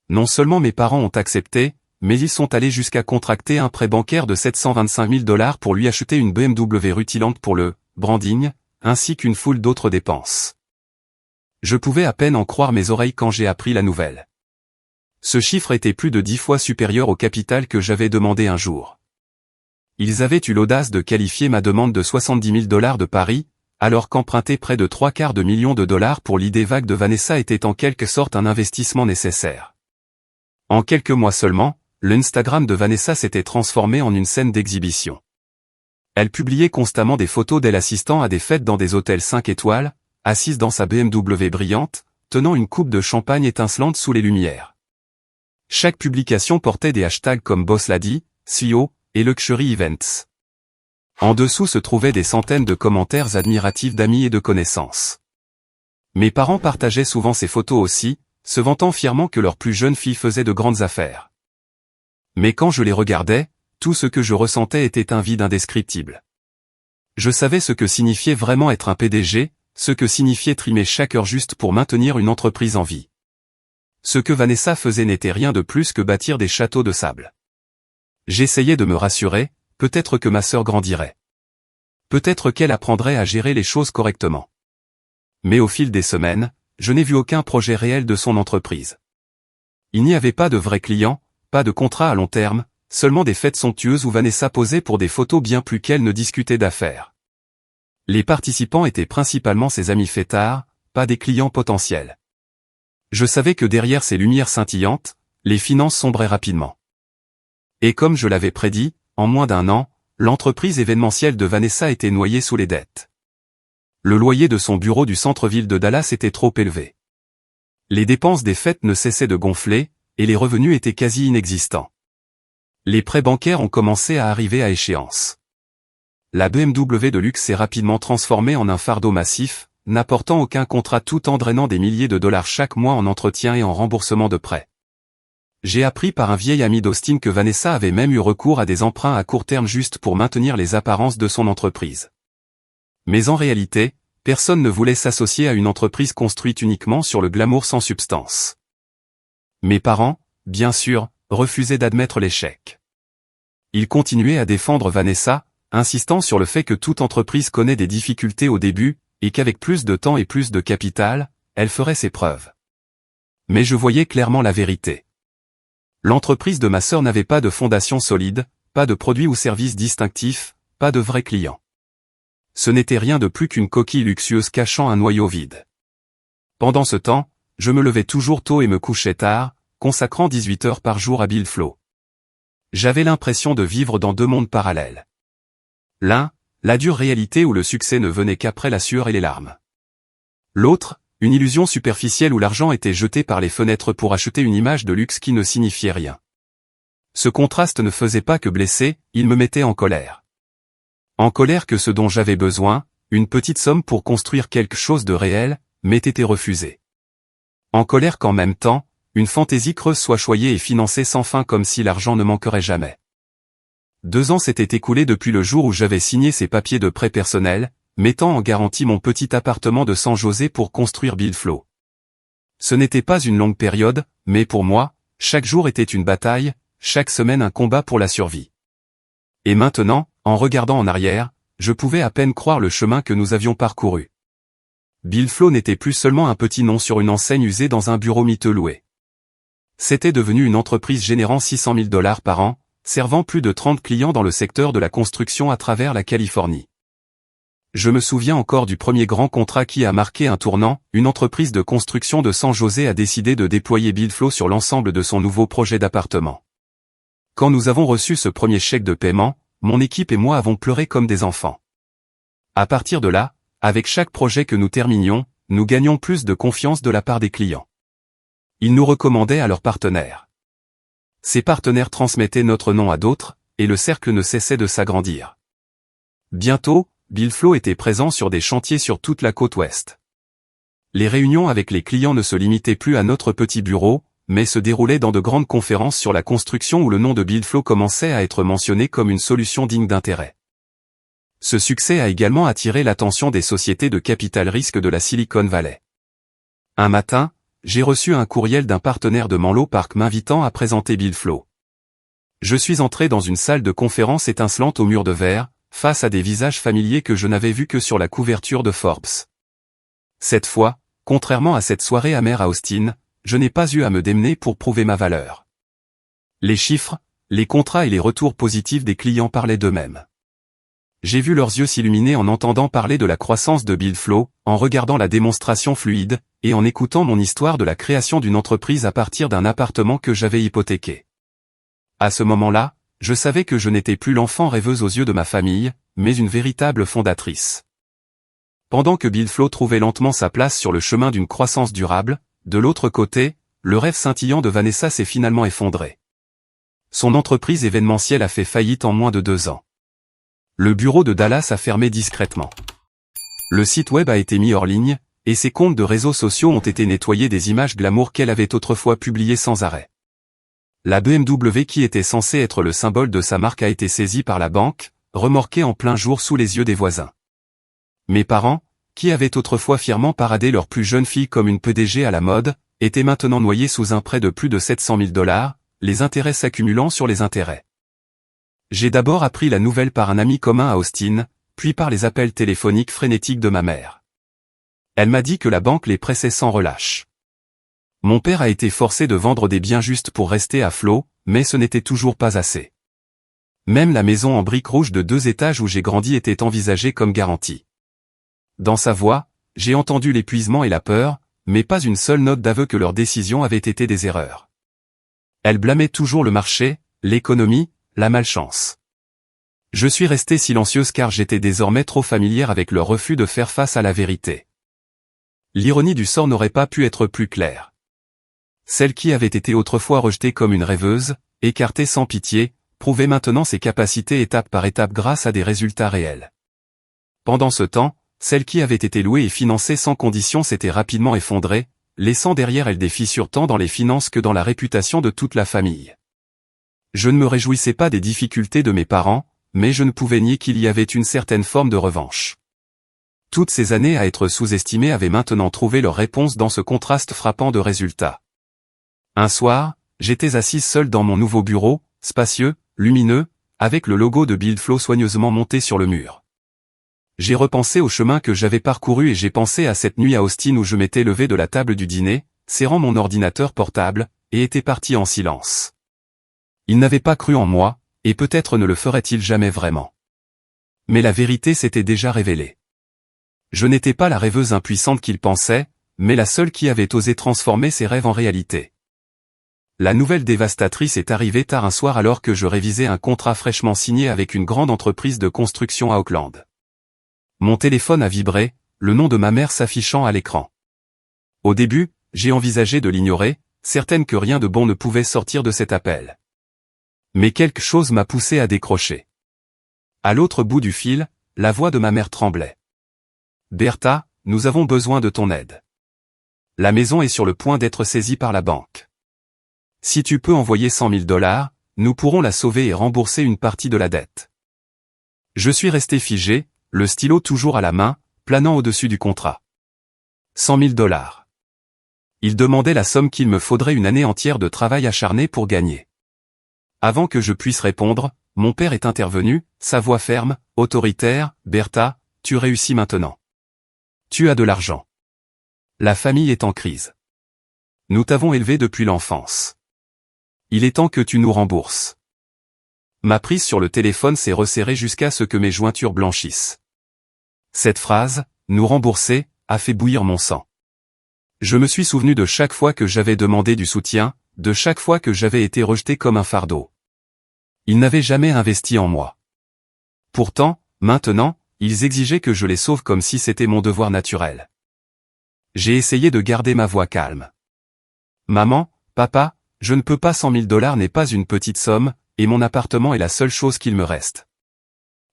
Non seulement mes parents ont accepté, mais ils sont allés jusqu'à contracter un prêt bancaire de $725 000 pour lui acheter une BMW rutilante pour le branding, ainsi qu'une foule d'autres dépenses. Je pouvais à peine en croire mes oreilles quand j'ai appris la nouvelle. Ce chiffre était plus de 10 fois supérieur au capital que j'avais demandé un jour. Ils avaient eu l'audace de qualifier ma demande de $70 000 de pari, alors qu'emprunter près de $750 000 pour l'idée vague de Vanessa était en quelque sorte un investissement nécessaire. En quelques mois seulement, l'Instagram de Vanessa s'était transformé en une scène d'exhibition. Elle publiait constamment des photos d'elle assistant à des fêtes dans des hôtels 5 étoiles, assise dans sa BMW brillante, tenant une coupe de champagne étincelante sous les lumières. Chaque publication portait des hashtags comme Boss Lady, CEO et Luxury Events. En dessous se trouvaient des centaines de commentaires admiratifs d'amis et de connaissances. Mes parents partageaient souvent ces photos aussi, se vantant fièrement que leur plus jeune fille faisait de grandes affaires. Mais quand je les regardais, tout ce que je ressentais était un vide indescriptible. Je savais ce que signifiait vraiment être un PDG, ce que signifiait trimer chaque heure juste pour maintenir une entreprise en vie. Ce que Vanessa faisait n'était rien de plus que bâtir des châteaux de sable. J'essayais de me rassurer, peut-être que ma sœur grandirait. Peut-être qu'elle apprendrait à gérer les choses correctement. Mais au fil des semaines, je n'ai vu aucun projet réel de son entreprise. Il n'y avait pas de vrais clients, pas de contrat à long terme, seulement des fêtes somptueuses où Vanessa posait pour des photos bien plus qu'elle ne discutait d'affaires. Les participants étaient principalement ses amis fêtards, pas des clients potentiels. Je savais que derrière ces lumières scintillantes, les finances sombraient rapidement. Et comme je l'avais prédit, en moins d'un an, l'entreprise événementielle de Vanessa était noyée sous les dettes. Le loyer de son bureau du centre-ville de Dallas était trop élevé. Les dépenses des fêtes ne cessaient de gonfler, et les revenus étaient quasi inexistants. Les prêts bancaires ont commencé à arriver à échéance. La BMW de luxe s'est rapidement transformée en un fardeau massif, n'apportant aucun contrat tout en drainant des milliers de dollars chaque mois en entretien et en remboursement de prêts. J'ai appris par un vieil ami d'Austin que Vanessa avait même eu recours à des emprunts à court terme juste pour maintenir les apparences de son entreprise. Mais en réalité, personne ne voulait s'associer à une entreprise construite uniquement sur le glamour sans substance. Mes parents, bien sûr, refusaient d'admettre l'échec. Ils continuaient à défendre Vanessa, insistant sur le fait que toute entreprise connaît des difficultés au début, et qu'avec plus de temps et plus de capital, elle ferait ses preuves. Mais je voyais clairement la vérité. L'entreprise de ma sœur n'avait pas de fondation solide, pas de produits ou services distinctifs, pas de vrais clients. Ce n'était rien de plus qu'une coquille luxueuse cachant un noyau vide. Pendant ce temps, je me levais toujours tôt et me couchais tard, consacrant 18 heures par jour à Bill Flow. J'avais l'impression de vivre dans deux mondes parallèles. L'un, la dure réalité où le succès ne venait qu'après la sueur et les larmes. L'autre, une illusion superficielle où l'argent était jeté par les fenêtres pour acheter une image de luxe qui ne signifiait rien. Ce contraste ne faisait pas que blesser, il me mettait en colère. En colère que ce dont j'avais besoin, une petite somme pour construire quelque chose de réel, m'ait été refusé. En colère qu'en même temps, une fantaisie creuse soit choyée et financée sans fin comme si l'argent ne manquerait jamais. 2 ans s'étaient écoulés depuis le jour où j'avais signé ces papiers de prêt personnel, mettant en garantie mon petit appartement de San José pour construire Bill Flow. Ce n'était pas une longue période, mais pour moi, chaque jour était une bataille, chaque semaine un combat pour la survie. Et maintenant, en regardant en arrière, je pouvais à peine croire le chemin que nous avions parcouru. Bill Flow n'était plus seulement un petit nom sur une enseigne usée dans un bureau miteux loué. C'était devenu une entreprise générant $600 000 par an, servant plus de 30 clients dans le secteur de la construction à travers la Californie. Je me souviens encore du premier grand contrat qui a marqué un tournant, une entreprise de construction de San José a décidé de déployer Bill Flow sur l'ensemble de son nouveau projet d'appartement. Quand nous avons reçu ce premier chèque de paiement, mon équipe et moi avons pleuré comme des enfants. À partir de là, avec chaque projet que nous terminions, nous gagnions plus de confiance de la part des clients. Ils nous recommandaient à leurs partenaires. Ces partenaires transmettaient notre nom à d'autres, et le cercle ne cessait de s'agrandir. Bientôt, Bill Flow était présent sur des chantiers sur toute la côte ouest. Les réunions avec les clients ne se limitaient plus à notre petit bureau, mais se déroulaient dans de grandes conférences sur la construction où le nom de Bill Flow commençait à être mentionné comme une solution digne d'intérêt. Ce succès a également attiré l'attention des sociétés de capital risque de la Silicon Valley. Un matin, j'ai reçu un courriel d'un partenaire de Menlo Park m'invitant à présenter Bill Flow. Je suis entré dans une salle de conférence étincelante au mur de verre, face à des visages familiers que je n'avais vus que sur la couverture de Forbes. Cette fois, contrairement à cette soirée amère à Austin, je n'ai pas eu à me démener pour prouver ma valeur. Les chiffres, les contrats et les retours positifs des clients parlaient d'eux-mêmes. J'ai vu leurs yeux s'illuminer en entendant parler de la croissance de Bill Flow, en regardant la démonstration fluide, et en écoutant mon histoire de la création d'une entreprise à partir d'un appartement que j'avais hypothéqué. À ce moment-là, je savais que je n'étais plus l'enfant rêveuse aux yeux de ma famille, mais une véritable fondatrice. Pendant que Bill Flow trouvait lentement sa place sur le chemin d'une croissance durable, de l'autre côté, le rêve scintillant de Vanessa s'est finalement effondré. Son entreprise événementielle a fait faillite en moins de 2 ans. Le bureau de Dallas a fermé discrètement. Le site web a été mis hors ligne, et ses comptes de réseaux sociaux ont été nettoyés des images glamour qu'elle avait autrefois publiées sans arrêt. La BMW qui était censée être le symbole de sa marque a été saisie par la banque, remorquée en plein jour sous les yeux des voisins. Mes parents, qui avaient autrefois fièrement paradé leur plus jeune fille comme une PDG à la mode, étaient maintenant noyés sous un prêt de plus de 700 000 $, les intérêts s'accumulant sur les intérêts. J'ai d'abord appris la nouvelle par un ami commun à Austin, puis par les appels téléphoniques frénétiques de ma mère. Elle m'a dit que la banque les pressait sans relâche. Mon père a été forcé de vendre des biens justes pour rester à flot, mais ce n'était toujours pas assez. Même la maison en briques rouges de 2 étages où j'ai grandi était envisagée comme garantie. Dans sa voix, j'ai entendu l'épuisement et la peur, mais pas une seule note d'aveu que leurs décisions avaient été des erreurs. Elle blâmait toujours le marché, l'économie, la malchance. Je suis resté silencieuse car j'étais désormais trop familière avec leur refus de faire face à la vérité. L'ironie du sort n'aurait pas pu être plus claire. Celle qui avait été autrefois rejetée comme une rêveuse, écartée sans pitié, prouvait maintenant ses capacités étape par étape grâce à des résultats réels. Pendant ce temps, celle qui avait été louée et financée sans condition s'était rapidement effondrée, laissant derrière elle des fissures tant dans les finances que dans la réputation de toute la famille. Je ne me réjouissais pas des difficultés de mes parents, mais je ne pouvais nier qu'il y avait une certaine forme de revanche. Toutes ces années à être sous-estimées avaient maintenant trouvé leur réponse dans ce contraste frappant de résultats. Un soir, j'étais assise seule dans mon nouveau bureau, spacieux, lumineux, avec le logo de Buildflow soigneusement monté sur le mur. J'ai repensé au chemin que j'avais parcouru et j'ai pensé à cette nuit à Austin où je m'étais levé de la table du dîner, serrant mon ordinateur portable, et était parti en silence. Il n'avait pas cru en moi, et peut-être ne le ferait-il jamais vraiment. Mais la vérité s'était déjà révélée. Je n'étais pas la rêveuse impuissante qu'il pensait, mais la seule qui avait osé transformer ses rêves en réalité. La nouvelle dévastatrice est arrivée tard un soir alors que je révisais un contrat fraîchement signé avec une grande entreprise de construction à Auckland. Mon téléphone a vibré, le nom de ma mère s'affichant à l'écran. Au début, j'ai envisagé de l'ignorer, certaine que rien de bon ne pouvait sortir de cet appel. Mais quelque chose m'a poussé à décrocher. À l'autre bout du fil, la voix de ma mère tremblait. « Bertha, nous avons besoin de ton aide. La maison est sur le point d'être saisie par la banque. Si tu peux envoyer 100 000 $, nous pourrons la sauver et rembourser une partie de la dette. » Je suis resté figé, le stylo toujours à la main, planant au-dessus du contrat. 100 000 $. Il demandait la somme qu'il me faudrait une année entière de travail acharné pour gagner. Avant que je puisse répondre, mon père est intervenu, sa voix ferme, autoritaire, « Bertha, tu réussis maintenant. Tu as de l'argent. La famille est en crise. Nous t'avons élevé depuis l'enfance. Il est temps que tu nous rembourses. » Ma prise sur le téléphone s'est resserrée jusqu'à ce que mes jointures blanchissent. Cette phrase, « nous rembourser », a fait bouillir mon sang. Je me suis souvenu de chaque fois que j'avais demandé du soutien, de chaque fois que j'avais été rejeté comme un fardeau. Ils n'avaient jamais investi en moi. Pourtant, maintenant, ils exigeaient que je les sauve comme si c'était mon devoir naturel. J'ai essayé de garder ma voix calme. « Maman, papa, je ne peux pas, 100 000 $ n'est pas une petite somme, et mon appartement est la seule chose qu'il me reste.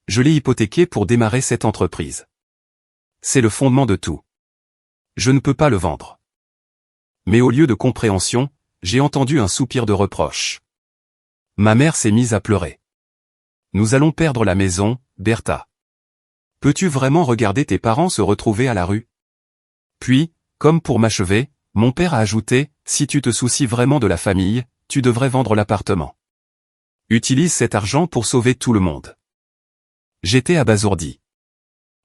Je l'ai hypothéqué pour démarrer cette entreprise. C'est le fondement de tout. Je ne peux pas le vendre. » Mais au lieu de compréhension, j'ai entendu un soupir de reproche. Ma mère s'est mise à pleurer. « Nous allons perdre la maison, Bertha. Peux-tu vraiment regarder tes parents se retrouver à la rue ? » Puis, comme pour m'achever, mon père a ajouté, « Si tu te soucies vraiment de la famille, tu devrais vendre l'appartement. Utilise cet argent pour sauver tout le monde. » J'étais abasourdi.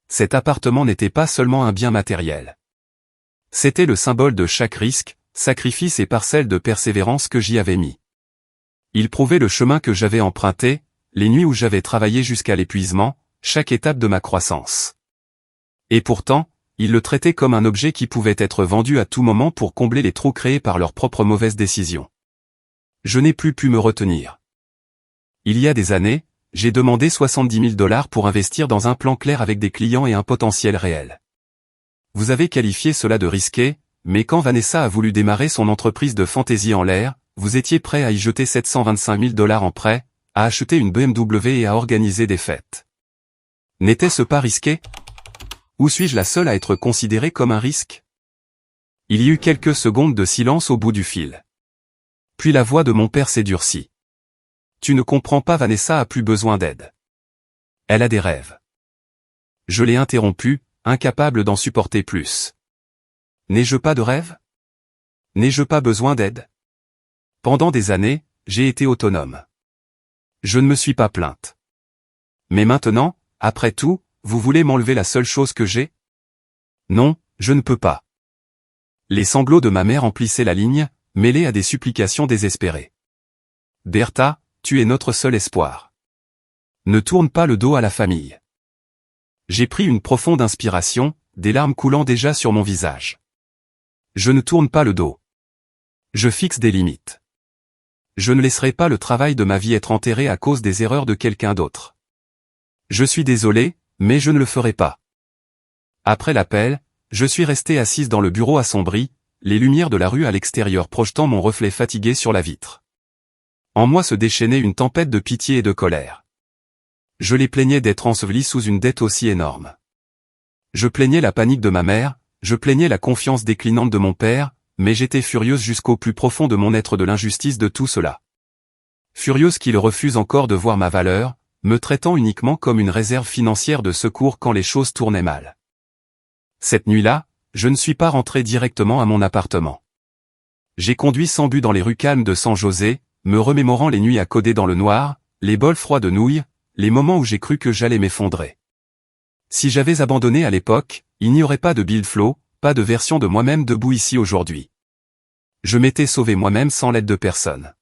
Cet appartement n'était pas seulement un bien matériel. C'était le symbole de chaque risque, sacrifice et parcelle de persévérance que j'y avais mis. Il prouvait le chemin que j'avais emprunté, les nuits où j'avais travaillé jusqu'à l'épuisement, chaque étape de ma croissance. Et pourtant, il le traitait comme un objet qui pouvait être vendu à tout moment pour combler les trous créés par leurs propres mauvaises décisions. Je n'ai plus pu me retenir. Il y a des années, j'ai demandé 70 000 $ pour investir dans un plan clair avec des clients et un potentiel réel. Vous avez qualifié cela de risqué, Mais quand Vanessa a voulu démarrer son entreprise de fantaisie en l'air, vous étiez prêt à y jeter 725 000 $ en prêt, à acheter une BMW et à organiser des fêtes. N'était-ce pas risqué? Ou suis-je la seule à être considérée comme un risque? Il y eut quelques secondes de silence au bout du fil. Puis la voix de mon père s'est durcie. Tu ne comprends pas, Vanessa a plus besoin d'aide. Elle a des rêves. Je l'ai interrompu, incapable d'en supporter plus. N'ai-je pas de rêve? N'ai-je pas besoin d'aide? Pendant des années, j'ai été autonome. Je ne me suis pas plainte. Mais maintenant, après tout, vous voulez m'enlever la seule chose que j'ai? Non, je ne peux pas. Les sanglots de ma mère emplissaient la ligne, mêlés à des supplications désespérées. Bertha, tu es notre seul espoir. Ne tourne pas le dos à la famille. J'ai pris une profonde inspiration, des larmes coulant déjà sur mon visage. Je ne tourne pas le dos. Je fixe des limites. Je ne laisserai pas le travail de ma vie être enterré à cause des erreurs de quelqu'un d'autre. Je suis désolé, mais je ne le ferai pas. Après l'appel, je suis resté assise dans le bureau assombri, les lumières de la rue à l'extérieur projetant mon reflet fatigué sur la vitre. En moi se déchaînait une tempête de pitié et de colère. Je les plaignais d'être ensevelis sous une dette aussi énorme. Je plaignais la panique de ma mère, je plaignais la confiance déclinante de mon père, mais j'étais furieuse jusqu'au plus profond de mon être de l'injustice de tout cela. Furieuse qu'il refuse encore de voir ma valeur, me traitant uniquement comme une réserve financière de secours quand les choses tournaient mal. Cette nuit-là, je ne suis pas rentré directement à mon appartement. J'ai conduit sans but dans les rues calmes de San José, me remémorant les nuits à coder dans le noir, les bols froids de nouilles, les moments où j'ai cru que j'allais m'effondrer. Si j'avais abandonné à l'époque, il n'y aurait pas de Bill Flow, pas de version de moi-même debout ici aujourd'hui. Je m'étais sauvé moi-même sans l'aide de personne.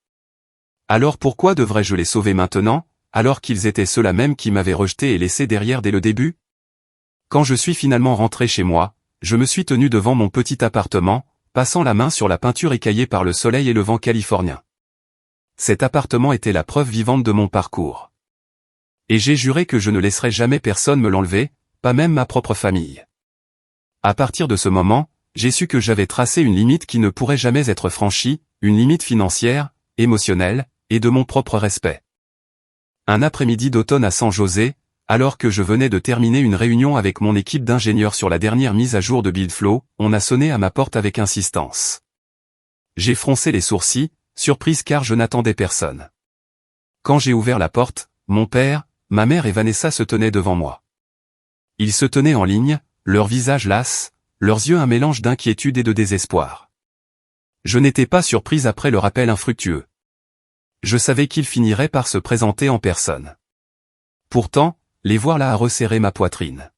Alors pourquoi devrais-je les sauver maintenant, alors qu'ils étaient ceux-là même qui m'avaient rejeté et laissé derrière dès le début? Quand je suis finalement rentré chez moi, je me suis tenu devant mon petit appartement, passant la main sur la peinture écaillée par le soleil et le vent californien. Cet appartement était la preuve vivante de mon parcours. Et j'ai juré que je ne laisserais jamais personne me l'enlever, pas même ma propre famille. À partir de ce moment, j'ai su que j'avais tracé une limite qui ne pourrait jamais être franchie, une limite financière, émotionnelle, et de mon propre respect. Un après-midi d'automne à San José, alors que je venais de terminer une réunion avec mon équipe d'ingénieurs sur la dernière mise à jour de Bill Flow, on a sonné à ma porte avec insistance. J'ai froncé les sourcils, surprise car je n'attendais personne. Quand j'ai ouvert la porte, mon père, ma mère et Vanessa se tenaient devant moi. Ils se tenaient en ligne, leurs visages lasses, leurs yeux un mélange d'inquiétude et de désespoir. Je n'étais pas surprise après leur appel infructueux. Je savais qu'ils finiraient par se présenter en personne. Pourtant, les voir là a resserré ma poitrine.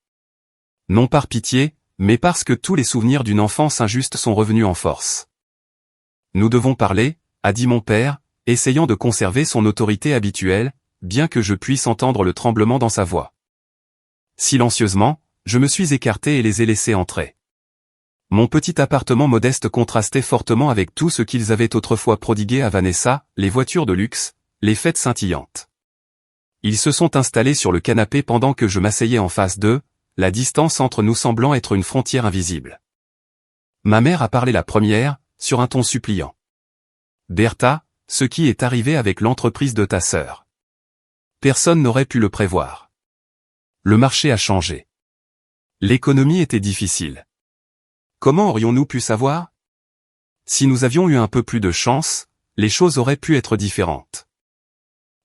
Non par pitié, mais parce que tous les souvenirs d'une enfance injuste sont revenus en force. Nous devons parler, a dit mon père, essayant de conserver son autorité habituelle, bien que je puisse entendre le tremblement dans sa voix. Silencieusement, je me suis écarté et les ai laissés entrer. Mon petit appartement modeste contrastait fortement avec tout ce qu'ils avaient autrefois prodigué à Vanessa, les voitures de luxe, les fêtes scintillantes. Ils se sont installés sur le canapé pendant que je m'asseyais en face d'eux, la distance entre nous semblant être une frontière invisible. Ma mère a parlé la première, sur un ton suppliant. Bertha, ce qui est arrivé avec l'entreprise de ta sœur. Personne n'aurait pu le prévoir. Le marché a changé. L'économie était difficile. Comment aurions-nous pu savoir? Si nous avions eu un peu plus de chance, les choses auraient pu être différentes.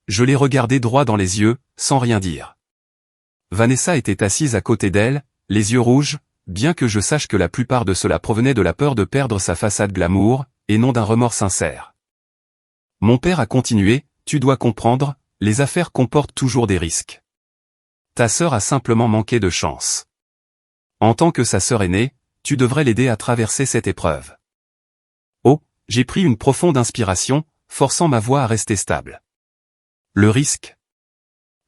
Je l'ai regardé droit dans les yeux, sans rien dire. Vanessa était assise à côté d'elle, les yeux rouges, bien que je sache que la plupart de cela provenait de la peur de perdre sa façade glamour, et non d'un remords sincère. Mon père a continué, tu dois comprendre, les affaires comportent toujours des risques. Ta sœur a simplement manqué de chance. En tant que sa sœur aînée, tu devrais l'aider à traverser cette épreuve. Oh, j'ai pris une profonde inspiration, forçant ma voix à rester stable. Le risque.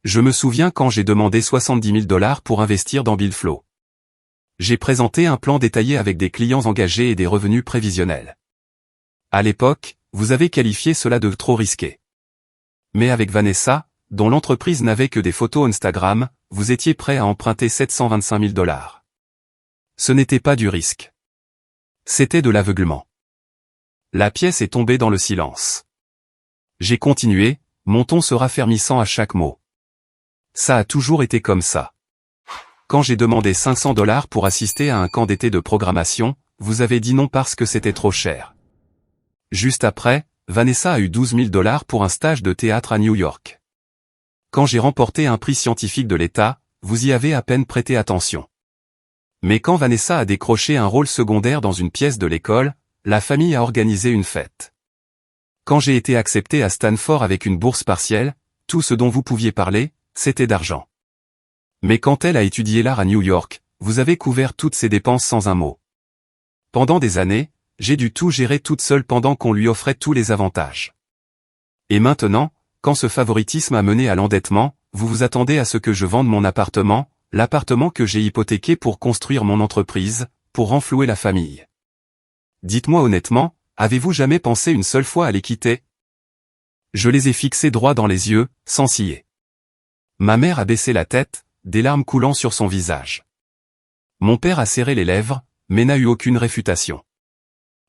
Je me souviens quand j'ai demandé 70 000 $ pour investir dans Bill Flow. J'ai présenté un plan détaillé avec des clients engagés et des revenus prévisionnels. À l'époque, vous avez qualifié cela de trop risqué. Mais avec Vanessa, dont l'entreprise n'avait que des photos Instagram, vous étiez prêt à emprunter 725 000 $. Ce n'était pas du risque. C'était de l'aveuglement. La pièce est tombée dans le silence. J'ai continué, mon ton se raffermissant à chaque mot. Ça a toujours été comme ça. Quand j'ai demandé 500 $ pour assister à un camp d'été de programmation, vous avez dit non parce que c'était trop cher. Juste après, Vanessa a eu 12 000 $ pour un stage de théâtre à New York. Quand j'ai remporté un prix scientifique de l'État, vous y avez à peine prêté attention. Mais quand Vanessa a décroché un rôle secondaire dans une pièce de l'école, la famille a organisé une fête. Quand j'ai été accepté à Stanford avec une bourse partielle, tout ce dont vous pouviez parler, c'était d'argent. Mais quand elle a étudié l'art à New York, vous avez couvert toutes ses dépenses sans un mot. Pendant des années, j'ai dû tout gérer toute seule pendant qu'on lui offrait tous les avantages. Et maintenant, quand ce favoritisme a mené à l'endettement, vous vous attendez à ce que je vende mon appartement, l'appartement que j'ai hypothéqué pour construire mon entreprise, pour renflouer la famille. Dites-moi honnêtement, avez-vous jamais pensé une seule fois à les quitter? Je les ai fixés droit dans les yeux, sans ciller. Ma mère a baissé la tête, des larmes coulant sur son visage. Mon père a serré les lèvres, mais n'a eu aucune réfutation.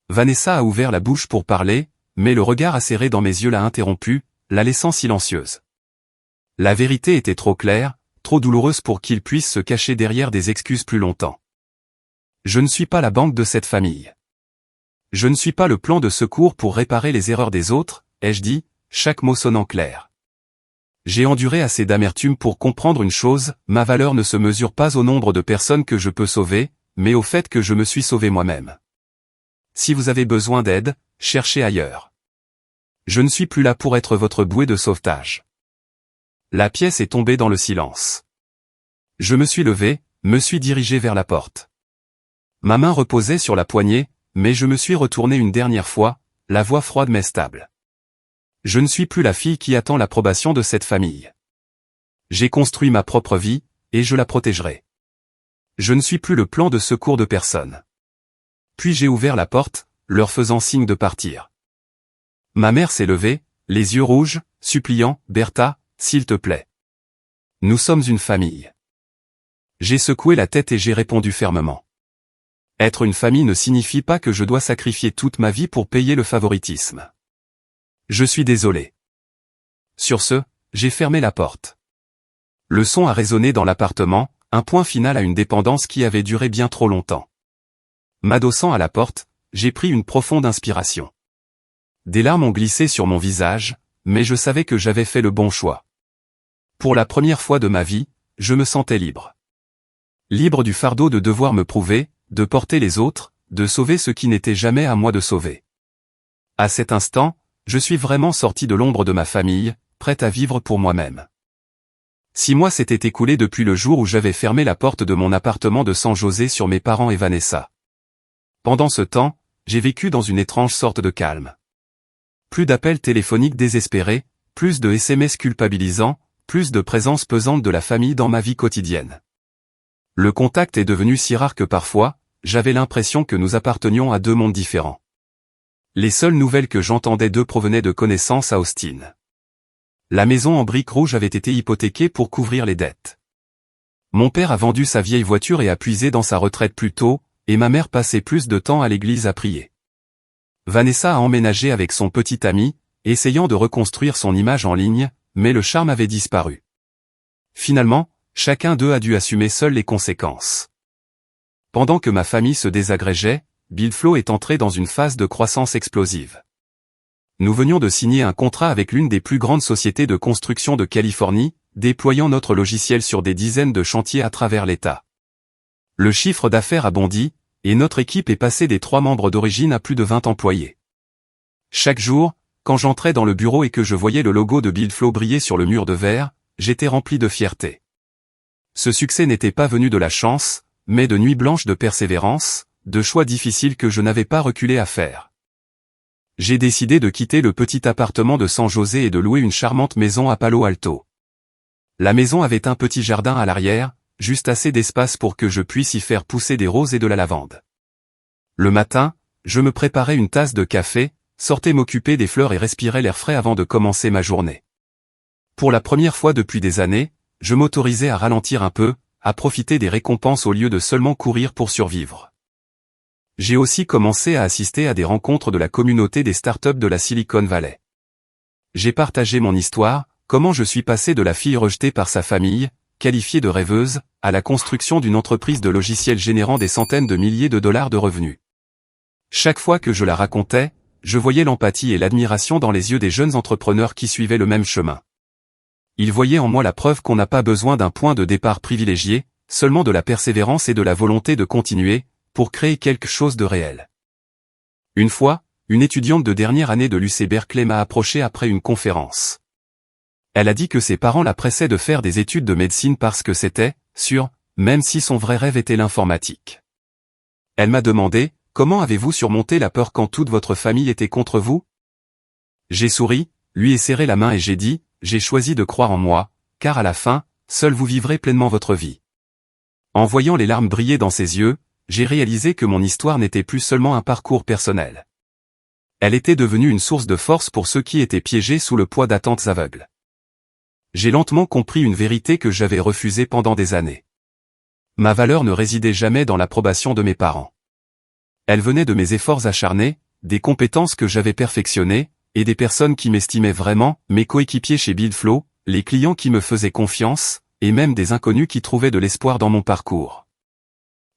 Vanessa a ouvert la bouche pour parler, mais le regard acéré dans mes yeux l'a interrompue, la laissant silencieuse. La vérité était trop claire, trop douloureuse pour qu'il puisse se cacher derrière des excuses plus longtemps. Je ne suis pas la banque de cette famille. Je ne suis pas le plan de secours pour réparer les erreurs des autres, ai-je dit, chaque mot sonnant clair. J'ai enduré assez d'amertume pour comprendre une chose, ma valeur ne se mesure pas au nombre de personnes que je peux sauver, mais au fait que je me suis sauvé moi-même. Si vous avez besoin d'aide, cherchez ailleurs. Je ne suis plus là pour être votre bouée de sauvetage. La pièce est tombée dans le silence. Je me suis levé, me suis dirigé vers la porte. Ma main reposait sur la poignée, mais je me suis retourné une dernière fois, la voix froide mais stable. Je ne suis plus la fille qui attend l'approbation de cette famille. J'ai construit ma propre vie, et je la protégerai. Je ne suis plus le plan de secours de personne. Puis j'ai ouvert la porte, leur faisant signe de partir. Ma mère s'est levée, les yeux rouges, suppliant, « Bertha, s'il te plaît. Nous sommes une famille. » J'ai secoué la tête et j'ai répondu fermement. Être une famille ne signifie pas que je dois sacrifier toute ma vie pour payer le favoritisme. Je suis désolé. Sur ce, j'ai fermé la porte. Le son a résonné dans l'appartement, un point final à une dépendance qui avait duré bien trop longtemps. M'adossant à la porte, j'ai pris une profonde inspiration. Des larmes ont glissé sur mon visage, mais je savais que j'avais fait le bon choix. Pour la première fois de ma vie, je me sentais libre. Libre du fardeau de devoir me prouver, de porter les autres, de sauver ce qui n'était jamais à moi de sauver. À cet instant, je suis vraiment sorti de l'ombre de ma famille, prête à vivre pour moi-même. 6 mois s'étaient écoulés depuis le jour où j'avais fermé la porte de mon appartement de San José sur mes parents et Vanessa. Pendant ce temps, j'ai vécu dans une étrange sorte de calme. Plus d'appels téléphoniques désespérés, plus de SMS culpabilisants, plus de présence pesante de la famille dans ma vie quotidienne. Le contact est devenu si rare que parfois, j'avais l'impression que nous appartenions à 2 mondes différents. Les seules nouvelles que j'entendais d'eux provenaient de connaissances à Austin. La maison en briques rouges avait été hypothéquée pour couvrir les dettes. Mon père a vendu sa vieille voiture et a puisé dans sa retraite plus tôt, et ma mère passait plus de temps à l'église à prier. Vanessa a emménagé avec son petit ami, essayant de reconstruire son image en ligne, mais le charme avait disparu. Finalement, chacun d'eux a dû assumer seul les conséquences. Pendant que ma famille se désagrégeait, Billflow est entré dans une phase de croissance explosive. Nous venions de signer un contrat avec l'une des plus grandes sociétés de construction de Californie, déployant notre logiciel sur des dizaines de chantiers à travers l'État. Le chiffre d'affaires a bondi, et notre équipe est passée des 3 membres d'origine à plus de 20 employés. Chaque jour, quand j'entrais dans le bureau et que je voyais le logo de Billflow briller sur le mur de verre, j'étais rempli de fierté. Ce succès n'était pas venu de la chance, mais de nuits blanches de persévérance, de choix difficiles que je n'avais pas reculé à faire. J'ai décidé de quitter le petit appartement de San José et de louer une charmante maison à Palo Alto. La maison avait un petit jardin à l'arrière, juste assez d'espace pour que je puisse y faire pousser des roses et de la lavande. Le matin, je me préparais une tasse de café, sortais m'occuper des fleurs et respirais l'air frais avant de commencer ma journée. Pour la première fois depuis des années, je m'autorisais à ralentir un peu, à profiter des récompenses au lieu de seulement courir pour survivre. J'ai aussi commencé à assister à des rencontres de la communauté des startups de la Silicon Valley. J'ai partagé mon histoire, comment je suis passé de la fille rejetée par sa famille, qualifiée de rêveuse, à la construction d'une entreprise de logiciels générant des centaines de milliers de dollars de revenus. Chaque fois que je la racontais, je voyais l'empathie et l'admiration dans les yeux des jeunes entrepreneurs qui suivaient le même chemin. Ils voyaient en moi la preuve qu'on n'a pas besoin d'un point de départ privilégié, seulement de la persévérance et de la volonté de continuer, pour créer quelque chose de réel. Une fois, une étudiante de dernière année de l'UC Berkeley m'a approché après une conférence. Elle a dit que ses parents la pressaient de faire des études de médecine parce que c'était, sûr, même si son vrai rêve était l'informatique. Elle m'a demandé, comment avez-vous surmonté la peur quand toute votre famille était contre vous? J'ai souri, lui ai serré la main et j'ai dit, j'ai choisi de croire en moi, car à la fin, seul vous vivrez pleinement votre vie. En voyant les larmes briller dans ses yeux, j'ai réalisé que mon histoire n'était plus seulement un parcours personnel. Elle était devenue une source de force pour ceux qui étaient piégés sous le poids d'attentes aveugles. J'ai lentement compris une vérité que j'avais refusée pendant des années. Ma valeur ne résidait jamais dans l'approbation de mes parents. Elle venait de mes efforts acharnés, des compétences que j'avais perfectionnées, et des personnes qui m'estimaient vraiment, mes coéquipiers chez Buildflow, les clients qui me faisaient confiance, et même des inconnus qui trouvaient de l'espoir dans mon parcours.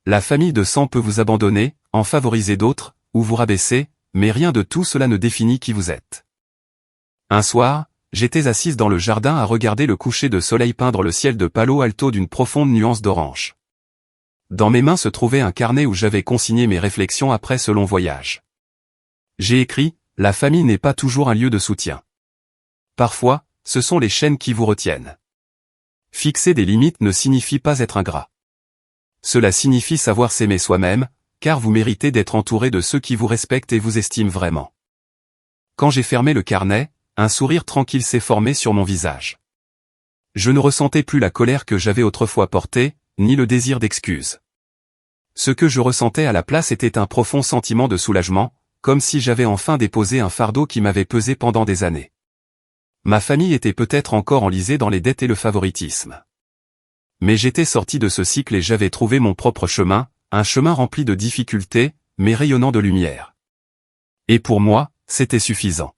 La famille de sang peut vous abandonner, en favoriser d'autres, ou vous rabaisser, mais rien de tout cela ne définit qui vous êtes. Un soir, j'étais assise dans le jardin à regarder le coucher de soleil peindre le ciel de Palo Alto d'une profonde nuance d'orange. Dans mes mains se trouvait un carnet où j'avais consigné mes réflexions après ce long voyage. J'ai écrit, la famille n'est pas toujours un lieu de soutien. Parfois, ce sont les chaînes qui vous retiennent. Fixer des limites ne signifie pas être ingrat. Cela signifie savoir s'aimer soi-même, car vous méritez d'être entouré de ceux qui vous respectent et vous estiment vraiment. Quand j'ai fermé le carnet, un sourire tranquille s'est formé sur mon visage. Je ne ressentais plus la colère que j'avais autrefois portée, ni le désir d'excuse. Ce que je ressentais à la place était un profond sentiment de soulagement, comme si j'avais enfin déposé un fardeau qui m'avait pesé pendant des années. Ma famille était peut-être encore enlisée dans les dettes et le favoritisme. Mais j'étais sorti de ce cycle et j'avais trouvé mon propre chemin, un chemin rempli de difficultés, mais rayonnant de lumière. Et pour moi, c'était suffisant.